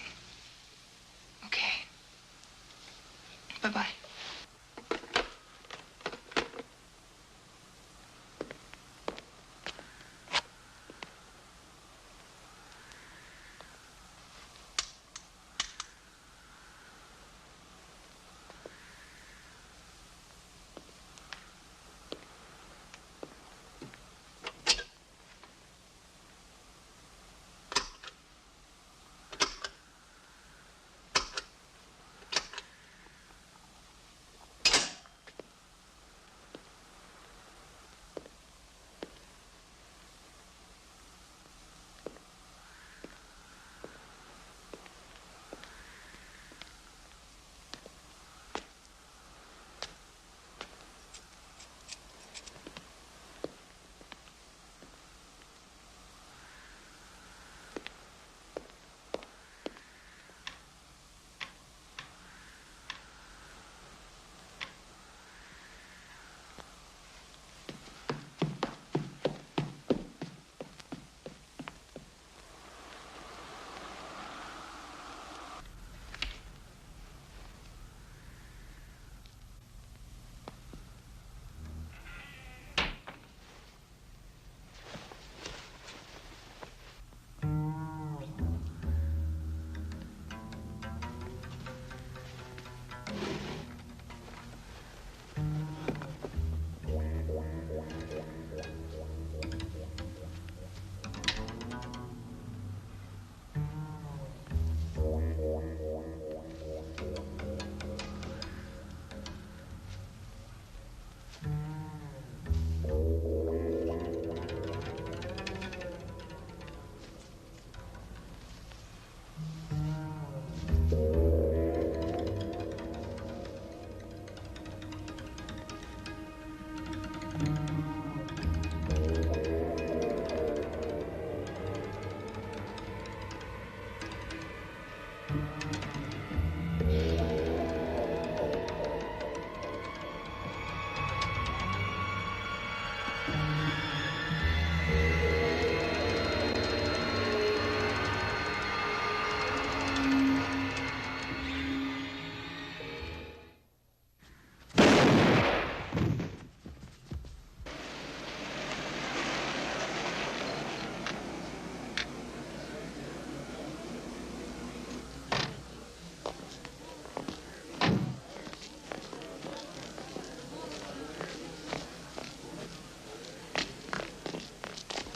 Okay. Bye-bye.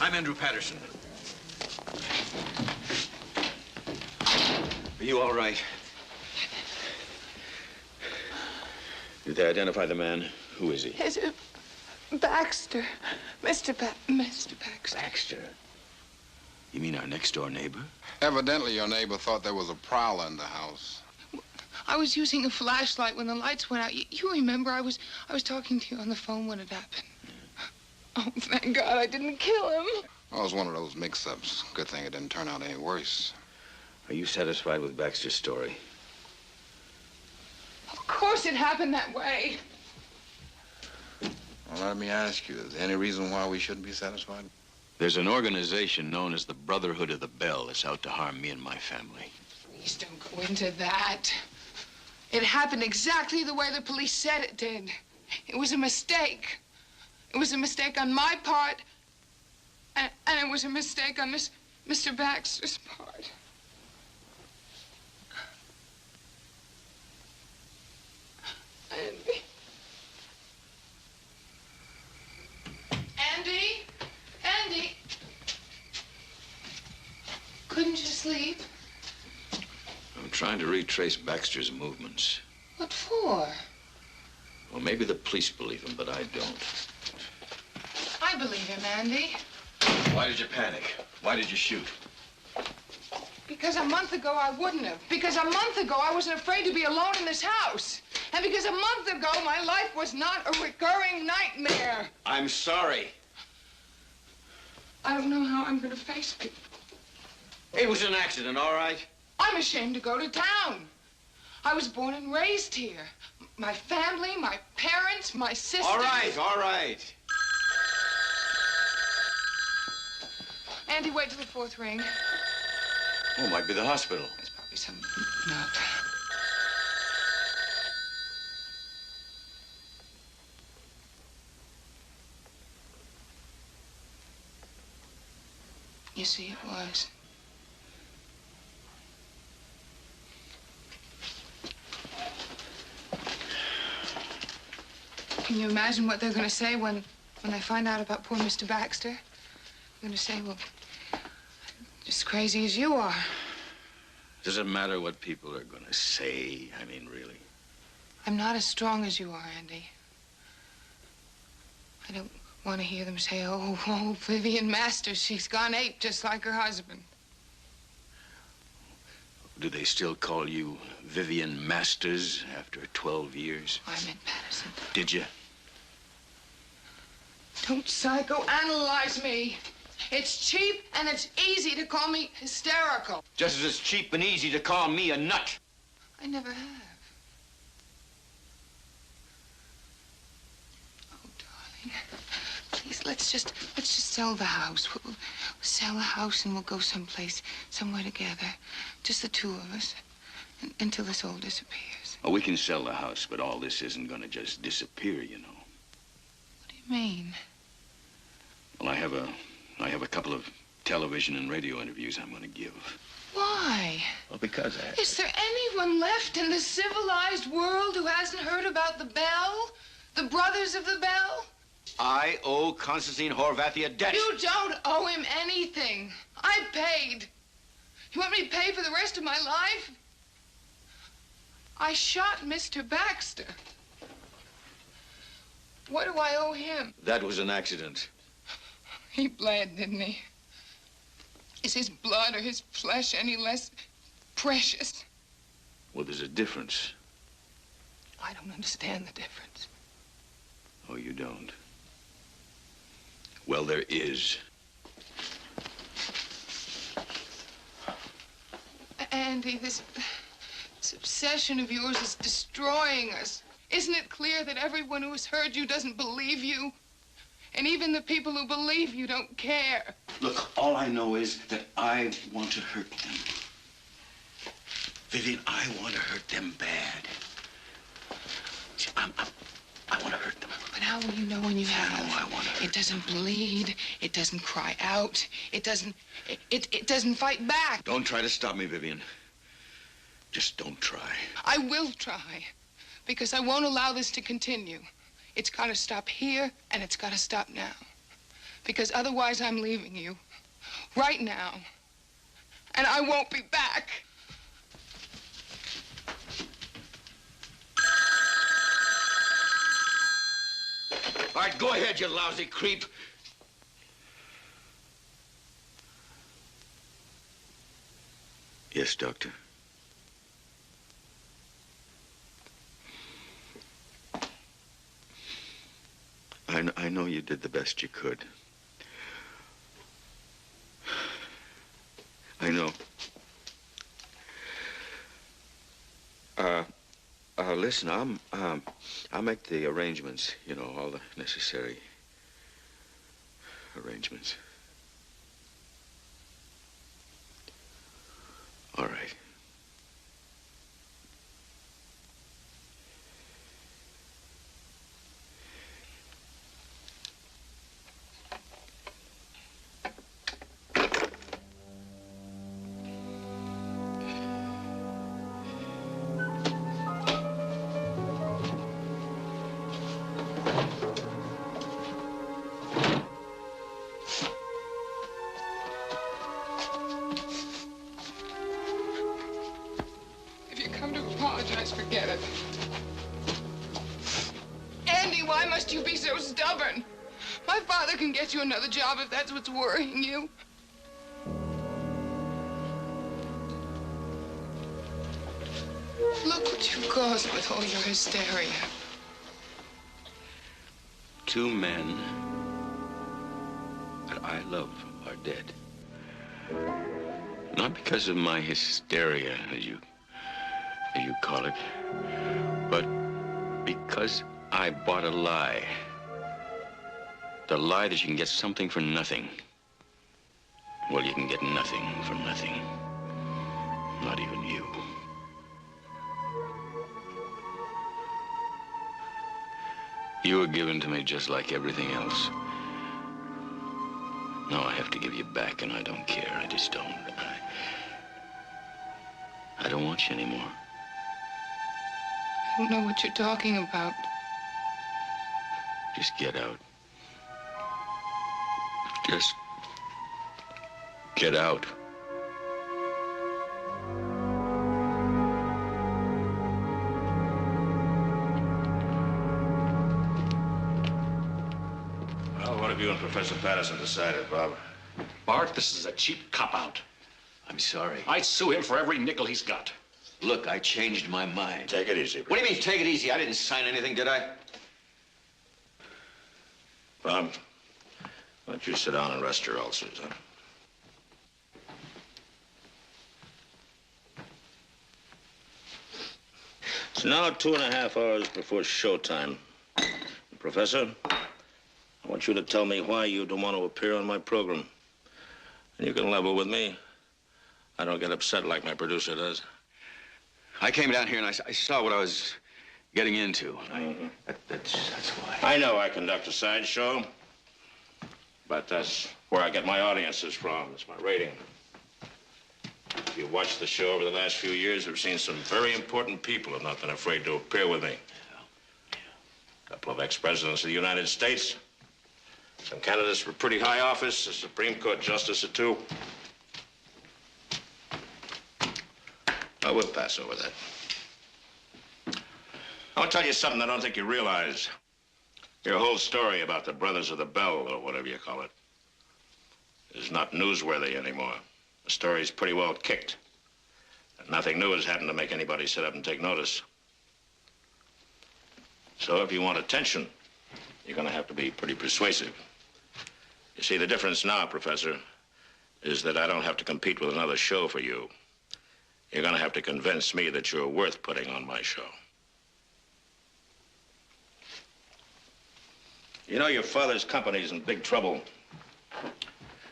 I'm Andrew Patterson. Are you all right? Did they identify the man? Who is he? It's Baxter. Mr. Baxter. Baxter? You mean our next-door neighbor? Evidently, your neighbor thought there was a prowler in the house. I was using a flashlight when the lights went out. You remember I was talking to you on the phone when it happened. Oh, thank God I didn't kill him. Oh, it was one of those mix-ups. Good thing it didn't turn out any worse. Are you satisfied with Baxter's story? Of course it happened that way. Well, let me ask you, is there any reason why we shouldn't be satisfied? There's an organization known as the Brotherhood of the Bell that's out to harm me and my family. Please don't go into that. It happened exactly the way the police said it did. It was a mistake. It was a mistake on my part, and it was a mistake on Miss Mr. Baxter's part. Andy. Andy? Andy? Couldn't you sleep? I'm trying to retrace Baxter's movements. What for? Well, maybe the police believe him, but I don't. I believe him, Andy. Why did you panic? Why did you shoot? Because a month ago I wouldn't have. Because a month ago I wasn't afraid to be alone in this house. And because a month ago my life was not a recurring nightmare. I'm sorry. I don't know how I'm going to face it. It was an accident, all right? I'm ashamed to go to town. I was born and raised here. My family, my parents, my sisters. All right, all right. Andy, wait till the fourth ring. Oh, it might be the hospital. There's probably some nut. You see, it was. Can you imagine what they're going to say when they find out about poor Mr. Baxter? They're going to say, well, just crazy as you are. Does it matter what people are going to say? I mean, really. I'm not as strong as you are, Andy. I don't want to hear them say, oh, Vivian Masters, she's gone ape just like her husband. Do they still call you Vivian Masters after 12 years? I meant Patterson. Did you? Don't psychoanalyze me. It's cheap and it's easy to call me hysterical. Just as it's cheap and easy to call me a nut. I never have. Oh, darling. Please, let's just sell the house. We'll sell the house and we'll go someplace, somewhere together. Just the two of us, until this all disappears. Oh, we can sell the house, but all this isn't going to just disappear, you know. What do you mean? Well, I have a couple of television and radio interviews I'm going to give. Why? Well, because Is there anyone left in the civilized world who hasn't heard about the Bell? The Brothers of the Bell? I owe Constantine Horvath a debt. You don't owe him anything. I paid. You want me to pay for the rest of my life? I shot Mr. Baxter. What do I owe him? That was an accident. He bled, didn't he? Is his blood or his flesh any less precious? Well, there's a difference. I don't understand the difference. Oh, you don't? Well, there is. Andy, this obsession of yours is destroying us. Isn't it clear that everyone who has heard you doesn't believe you? And even the people who believe you don't care. Look, all I know is that I want to hurt them. Vivian, I want to hurt them bad. See, I want to hurt them. But how will you know when you have? No, I want to hurt It doesn't bleed. It doesn't cry out. It doesn't fight back. Don't try to stop me, Vivian. Just don't try. I will try, because I won't allow this to continue. It's got to stop here, and it's got to stop now. Because otherwise, I'm leaving you. Right now. And I won't be back. All right, go ahead, you lousy creep. Yes, Doctor. I know you did the best you could. I know. Listen, I'll make the arrangements, you know, all the necessary arrangements. All right. Just forget it. Andy, why must you be so stubborn? My father can get you another job if that's what's worrying you. Look what you caused with all your hysteria. 2 men that I love are dead. Not because of my hysteria, as you call it, but because I bought a lie. The lie that you can get something for nothing. Well, you can get nothing for nothing. Not even you. You were given to me just like everything else. Now I have to give you back, and I don't care. I just don't. I don't want you anymore. I don't know what you're talking about. Just get out. Just get out. Well, what have you and Professor Patterson decided, Bob? Bart, this is a cheap cop-out. I'm sorry. I'd sue him for every nickel he's got. Look, I changed my mind. Take it easy. What do you mean, take it easy? I didn't sign anything, did I? Bob, why don't you sit down and rest your ulcers, huh? It's now 2.5 hours before showtime. Professor, I want you to tell me why you don't want to appear on my program. And you can level with me. I don't get upset like my producer does. I came down here and I saw what I was getting into. That's why. I know I conduct a sideshow, but that's where I get my audiences from. It's my rating. If you've watched the show over the last few years, you've seen some very important people who have not been afraid to appear with me. A couple of ex-presidents of the United States, some candidates for pretty high office, a Supreme Court justice or two. I will pass over that. I want to tell you something I don't think you realize. Your whole story about the Brothers of the Bell, or whatever you call it, is not newsworthy anymore. The story's pretty well kicked. And nothing new has happened to make anybody sit up and take notice. So if you want attention, you're going to have to be pretty persuasive. You see, the difference now, Professor, is that I don't have to compete with another show for you. You're going to have to convince me that you're worth putting on my show. You know, your father's company's in big trouble.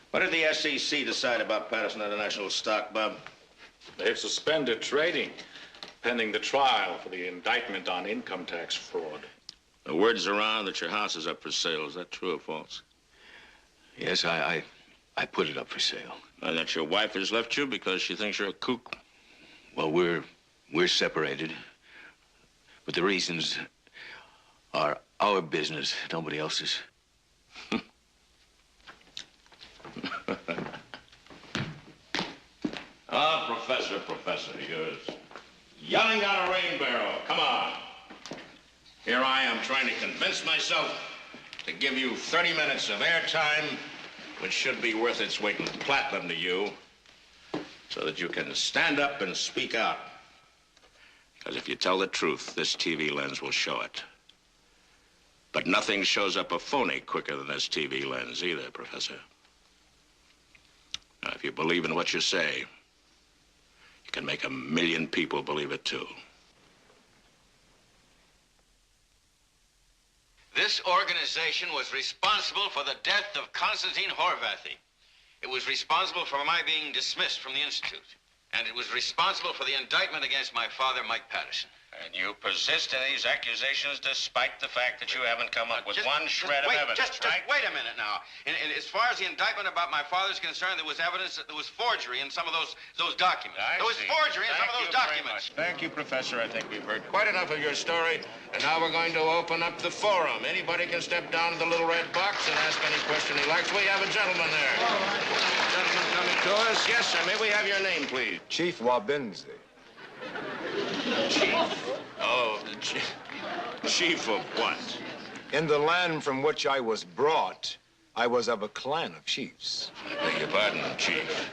What did the SEC decide about Patterson International stock, Bob? They've suspended trading, pending the trial for the indictment on income tax fraud. The word's around that your house is up for sale. Is that true or false? Yes, I put it up for sale. And that your wife has left you because she thinks you're a kook? Well, we're separated. But the reasons are our business, nobody else's. Professor, you're yelling down a rain barrel. Come on. Here I am trying to convince myself to give you 30 minutes of airtime, which should be worth its weight in platinum to you, so that you can stand up and speak out. Because if you tell the truth, this TV lens will show it. But nothing shows up a phony quicker than this TV lens either, Professor. Now, if you believe in what you say, you can make 1 million people believe it too. This organization was responsible for the death of Constantine Horvathy. It was responsible for my being dismissed from the Institute. And it was responsible for the indictment against my father, Mike Patterson. And you persist in these accusations despite the fact that you haven't come up with one shred of evidence, just wait a minute now. And as far as the indictment about my father's concerned, there was evidence that there was forgery in some of those documents. There was forgery in some of those documents. Thank you, Professor. I think we've heard quite enough of your story. And now we're going to open up the forum. Anybody can step down to the little red box and ask any question he likes. We have a gentleman there. All right. Gentleman coming to us. Yes, sir. May we have your name, please? Chief Wabinzi. Chief Oh, chief of what? In the land from which I was brought, I was of a clan of chiefs. I beg your pardon, Chief.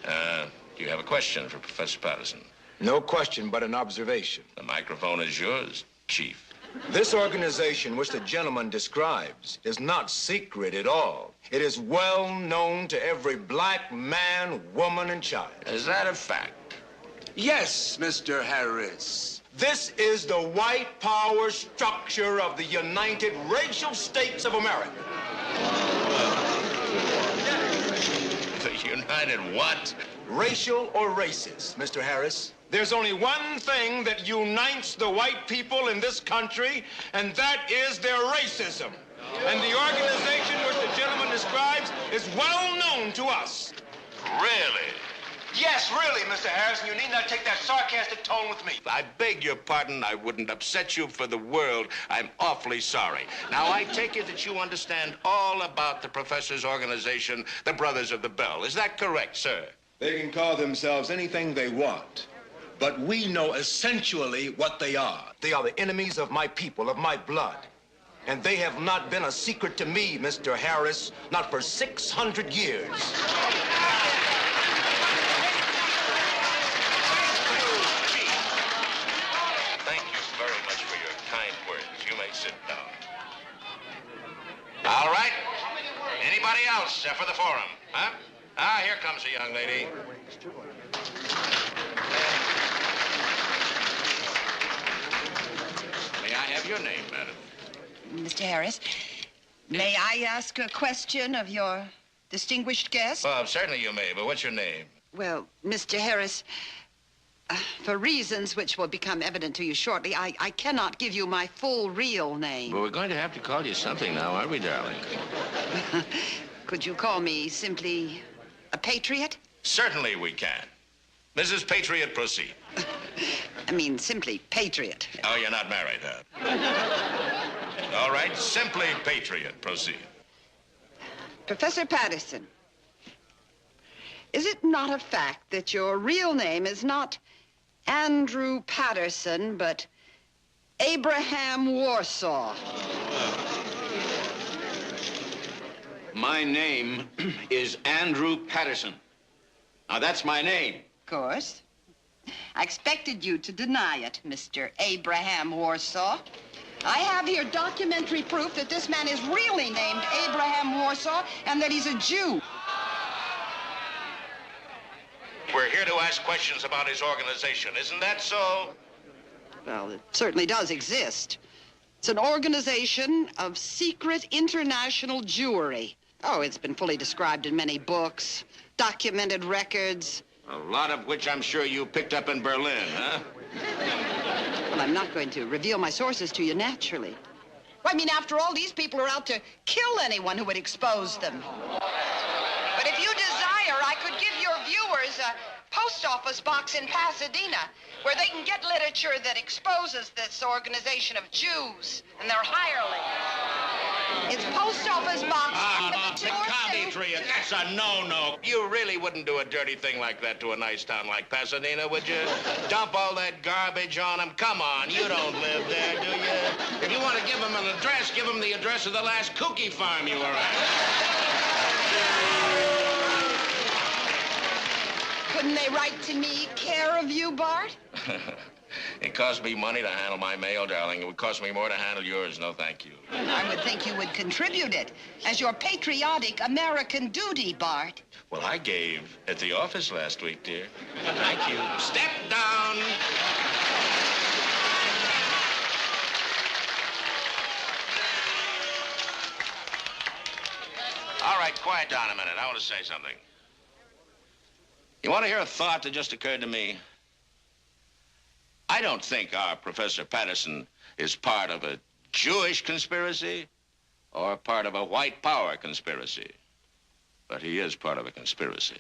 Do you have a question for Professor Patterson? No question, but an observation. The microphone is yours, Chief. This organization which the gentleman describes is not secret at all. It is well known to every black man, woman, and child. Is that a fact? Yes, Mr. Harris. This is the white power structure of the United Racial States of America. The United what? Racial or racist, Mr. Harris? There's only one thing that unites the white people in this country, and that is their racism. And the organization which the gentleman describes is well known to us. Really? Yes, really, Mr. Harrison. You need not take that sarcastic tone with me. I beg your pardon. I wouldn't upset you for the world. I'm awfully sorry. Now, I take it that you understand all about the professor's organization, the Brothers of the Bell. Is that correct, sir? They can call themselves anything they want, but we know essentially what they are. They are the enemies of my people, of my blood. And they have not been a secret to me, Mr. Harris, not for 600 years. Thank you very much for your kind words. You may sit down. All right. Anybody else for the forum? Huh? Ah, here comes a young lady. May I have your name, madam? Mr. Harris, may I ask a question of your distinguished guest? Well, certainly you may, but what's your name? Well, Mr. Harris, for reasons which will become evident to you shortly, I cannot give you my full real name. Well, we're going to have to call you something now, aren't we, darling? Could you call me simply a patriot? Certainly we can. Mrs. Patriot, proceed. I mean, simply patriot. Oh, you're not married, huh? All right, simply Patriot, proceed. Professor Patterson, is it not a fact that your real name is not Andrew Patterson, but Abraham Warsaw? My name is Andrew Patterson. Now, that's my name. Of course. I expected you to deny it, Mr. Abraham Warsaw. I have here documentary proof that this man is really named Abraham Warsaw and that he's a Jew. We're here to ask questions about his organization. Isn't that so? Well, it certainly does exist. It's an organization of secret international Jewry. Oh, it's been fully described in many books, documented records. A lot of which I'm sure you picked up in Berlin, huh? Well, I'm not going to reveal my sources to you naturally. Well, I mean, after all, these people are out to kill anyone who would expose them. But if you desire, I could give your viewers a post office box in Pasadena where they can get literature that exposes this organization of Jews and their hirelings. It's post office box. Patriot, that's a no-no. You really wouldn't do a dirty thing like that to a nice town like Pasadena, would you? Dump all that garbage on them? Come on, you don't live there, do you? If you want to give them an address, give them the address of the last cookie farm you were at. Couldn't they write to me, care of you, Bart? It cost me money to handle my mail, darling. It would cost me more to handle yours. No, thank you. I would think you would contribute it as your patriotic American duty, Bart. Well, I gave at the office last week, dear. Thank you. Step down. All right, quiet down a minute. I want to say something. You want to hear a thought that just occurred to me? I don't think our Professor Patterson is part of a Jewish conspiracy or part of a white power conspiracy. But he is part of a conspiracy.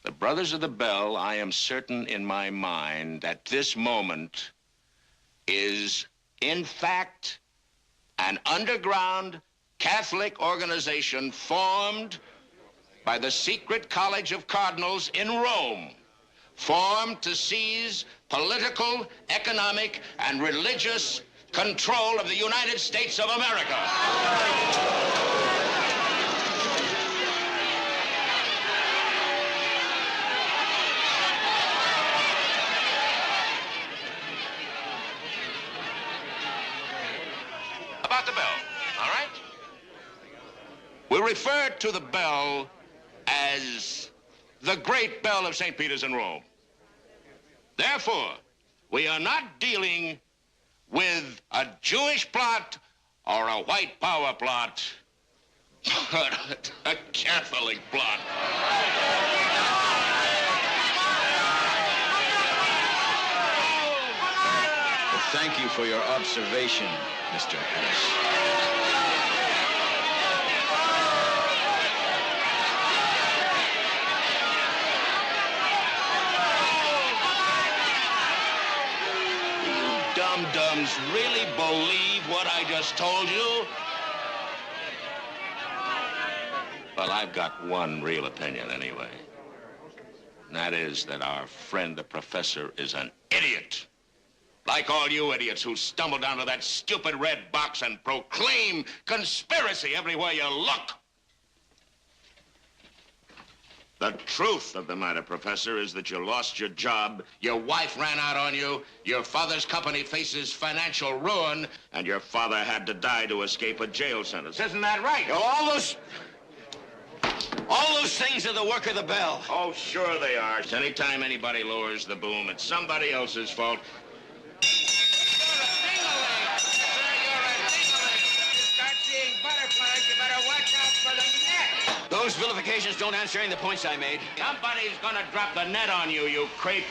The Brothers of the Bell, I am certain in my mind at this moment, is, in fact, an underground Catholic organization formed by the secret College of Cardinals in Rome, formed to seize political, economic, and religious control of the United States of America. About the bell, all right? We refer to the bell as the Great Bell of St. Peter's in Rome. Therefore, we are not dealing with a Jewish plot or a white power plot, but a Catholic plot. Well, thank you for your observation, Mr. Harris. Dum-dums really believe what I just told you? Well, I've got one real opinion anyway. And that is that our friend, the professor, is an idiot. Like all you idiots who stumble down to that stupid red box and proclaim conspiracy everywhere you look. The truth of the matter, Professor, is that you lost your job, your wife ran out on you, your father's company faces financial ruin, and your father had to die to escape a jail sentence. Isn't that right? All those things are the work of the bell. Oh, sure they are. Anytime anybody lowers the boom, it's somebody else's fault. Those vilifications don't answer any of the points I made. Somebody's gonna drop the net on you, you creep.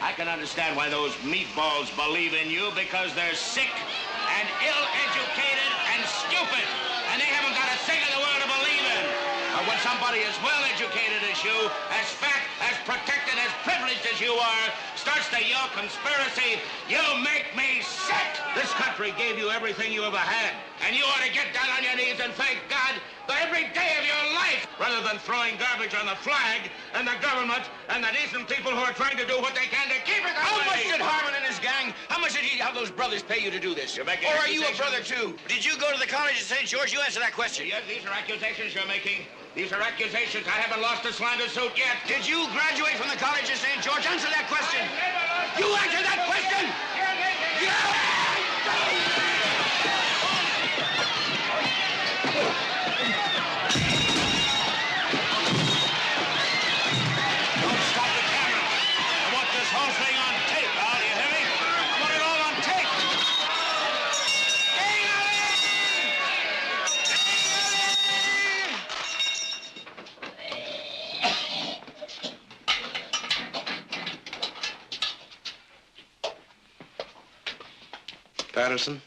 I can understand why those meatballs believe in you, because they're sick and ill-educated and stupid, and they haven't got a thing in the world to believe in. But when somebody as well-educated as you, as fat, as protected, as privileged as you are, starts to yell conspiracy, you make me sick. This country gave you everything you ever had, and you ought to get down on your knees and thank God for every day of your life, rather than throwing garbage on the flag and the government and the decent people who are trying to do what they can to keep it that How way. much did Harmon and his gang, how much did how those brothers pay you to do this? You're making Or are you a accusations. brother too? Did you go to the college of St. George? You answer that question. Yes, these are accusations you're making. These are accusations. I haven't lost a slander suit yet. Did you graduate from the college of St. George? Answer that question. You answer that question. Don't stop the camera. I want this whole thing on tape, Al. Do you hear me? I want it all on tape. Patterson?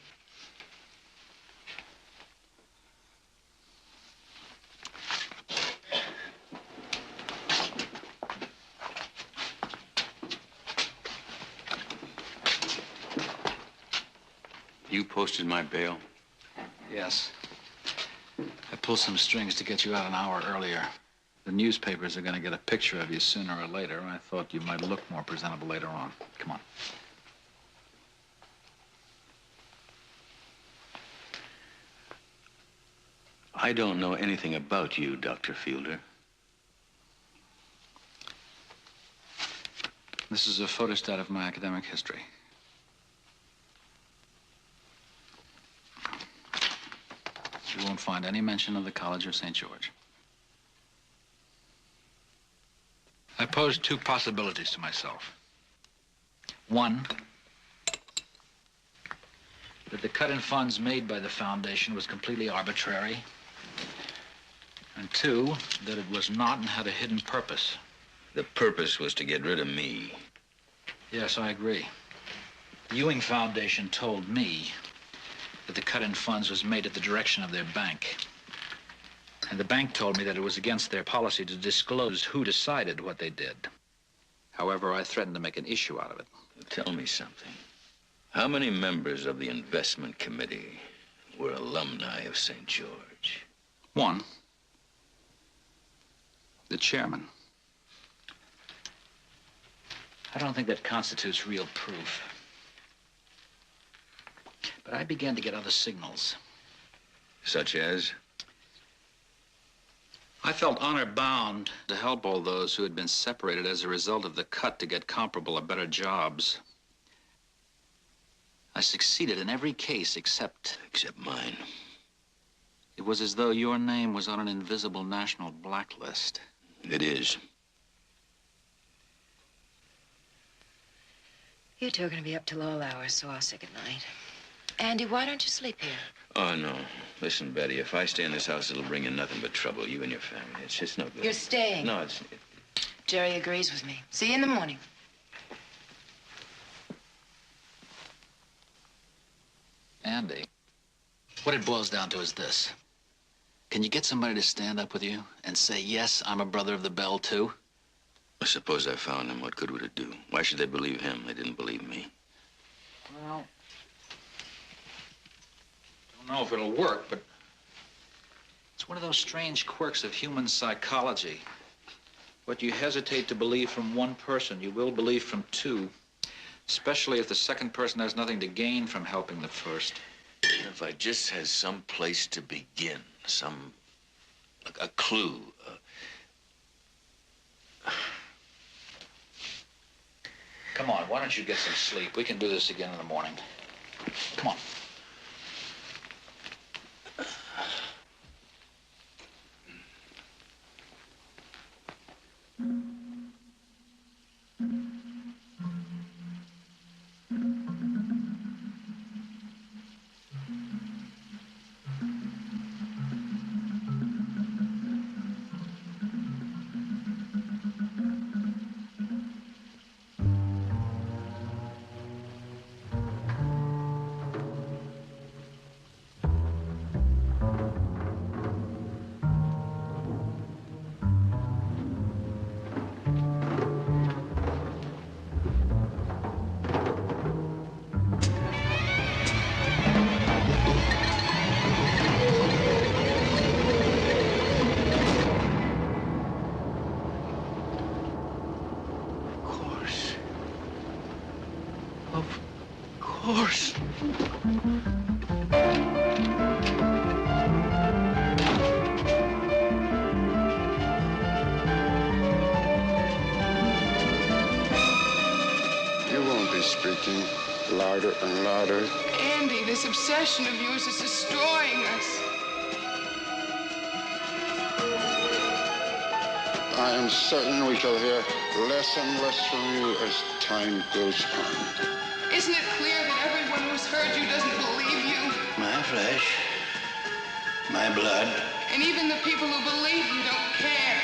You posted my bail? Yes. I pulled some strings to get you out an hour earlier. The newspapers are going to get a picture of you sooner or later. I thought you might look more presentable later on. Come on. I don't know anything about you, Dr. Fielder. This is a photostat of my academic history. You won't find any mention of the College of St. George. I posed two possibilities to myself. One, that the cut in funds made by the foundation was completely arbitrary. And two, that it was not and had a hidden purpose. The purpose was to get rid of me. Yes, I agree. The Ewing Foundation told me that the cut in funds was made at the direction of their bank. And the bank told me that it was against their policy to disclose who decided what they did. However, I threatened to make an issue out of it. Tell me something. How many members of the investment committee were alumni of St. George? One, the chairman. I don't think that constitutes real proof. But I began to get other signals. Such as? I felt honor-bound to help all those who had been separated as a result of the cut to get comparable or better jobs. I succeeded in every case except mine. It was as though your name was on an invisible national blacklist. It is. You two are going to be up till all hours, so I'll say goodnight. Andy, why don't you sleep here? Oh, no. Listen, Betty, if I stay in this house, it'll bring in nothing but trouble, you and your family. It's just no good. You're staying. No, it's... Jerry agrees with me. See you in the morning. Andy, what it boils down to is this. Can you get somebody to stand up with you and say, yes, I'm a brother of the Bell, too? I suppose I found him. What good would it do? Why should they believe him? They didn't believe me. Well, don't know if it'll work, but it's one of those strange quirks of human psychology. What you hesitate to believe from one person, you will believe from two, especially if the second person has nothing to gain from helping the first. If I just had some place to begin, a clue. Come on, why don't you get some sleep? We can do this again in the morning. Come on. Louder and louder. Andy, this obsession of yours is destroying us. I am certain we shall hear less and less from you as time goes on. Isn't it clear that everyone who's heard you doesn't believe you? My flesh, my blood. And even the people who believe you don't care.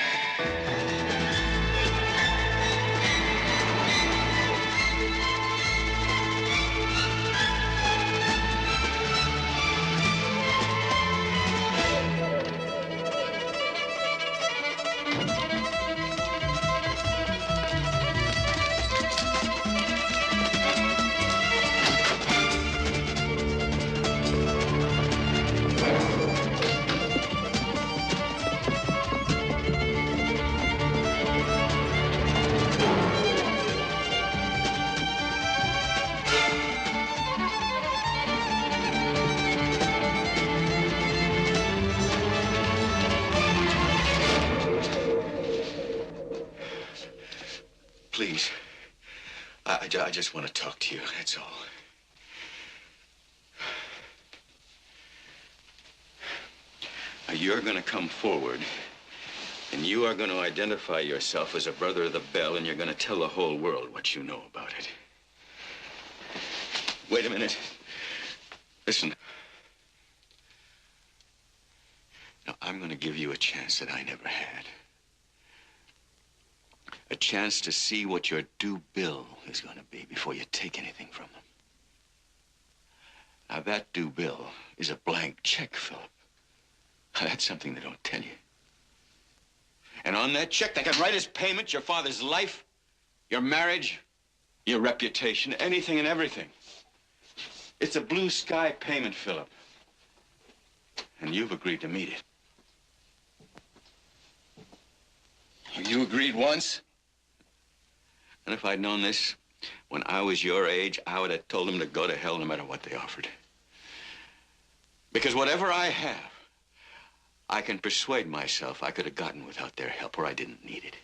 Please. I just want to talk to you, that's all. Now, you're going to come forward, and you are going to identify yourself as a brother of the Bell, and you're going to tell the whole world what you know about it. Wait a minute. Listen. Now, I'm going to give you a chance that I never had. A chance to see what your due bill is going to be before you take anything from them. Now, that due bill is a blank check, Philip. That's something they don't tell you. And on that check, they can write as payment your father's life, your marriage, your reputation, anything and everything. It's a blue sky payment, Philip. And you've agreed to meet it. You agreed once. And if I'd known this when I was your age, I would have told them to go to hell no matter what they offered. Because whatever I have, I can persuade myself I could have gotten without their help, or I didn't need it.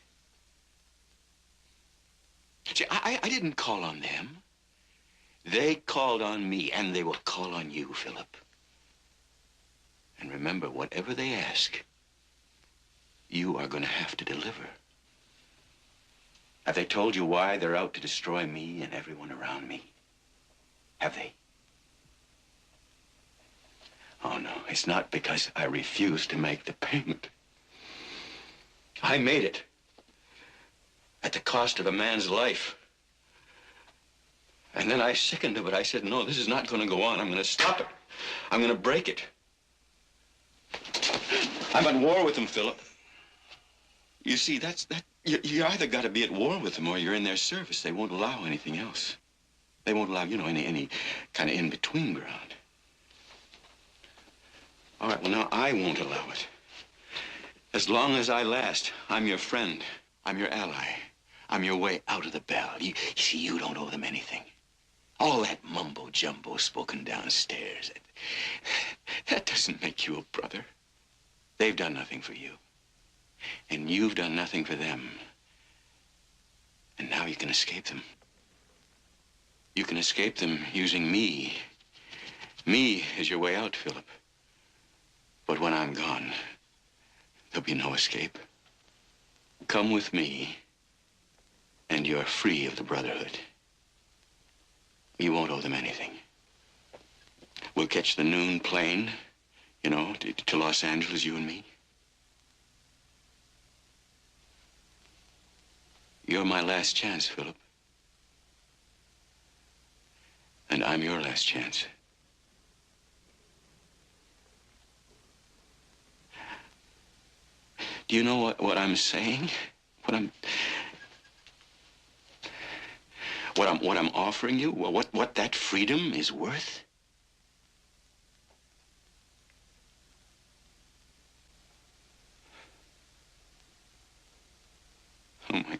See, I didn't call on them. They called on me, and they will call on you, Philip. And remember, whatever they ask, you are going to have to deliver. Have they told you why they're out to destroy me and everyone around me? Have they? Oh, no, it's not because I refused to make the payment. I made it at the cost of a man's life. And then I sickened of it. I said, no, this is not going to go on. I'm going to stop it. I'm going to break it. I'm at war with them, Philip. You see, you either got to be at war with them or you're in their service. They won't allow anything else. They won't allow, you know, any kind of in-between ground. All right, well, now I won't allow it. As long as I last, I'm your friend. I'm your ally. I'm your way out of the Bell. You see, you don't owe them anything. All that mumbo-jumbo spoken downstairs, that doesn't make you a brother. They've done nothing for you. And you've done nothing for them. And now you can escape them. You can escape them using me. Me is your way out, Philip. But when I'm gone, there'll be no escape. Come with me, and you're free of the Brotherhood. You won't owe them anything. We'll catch the noon plane, you know, to Los Angeles, you and me. You're my last chance, Philip. And I'm your last chance. Do you know what I'm saying? What I'm offering you? What that freedom is worth? Oh, my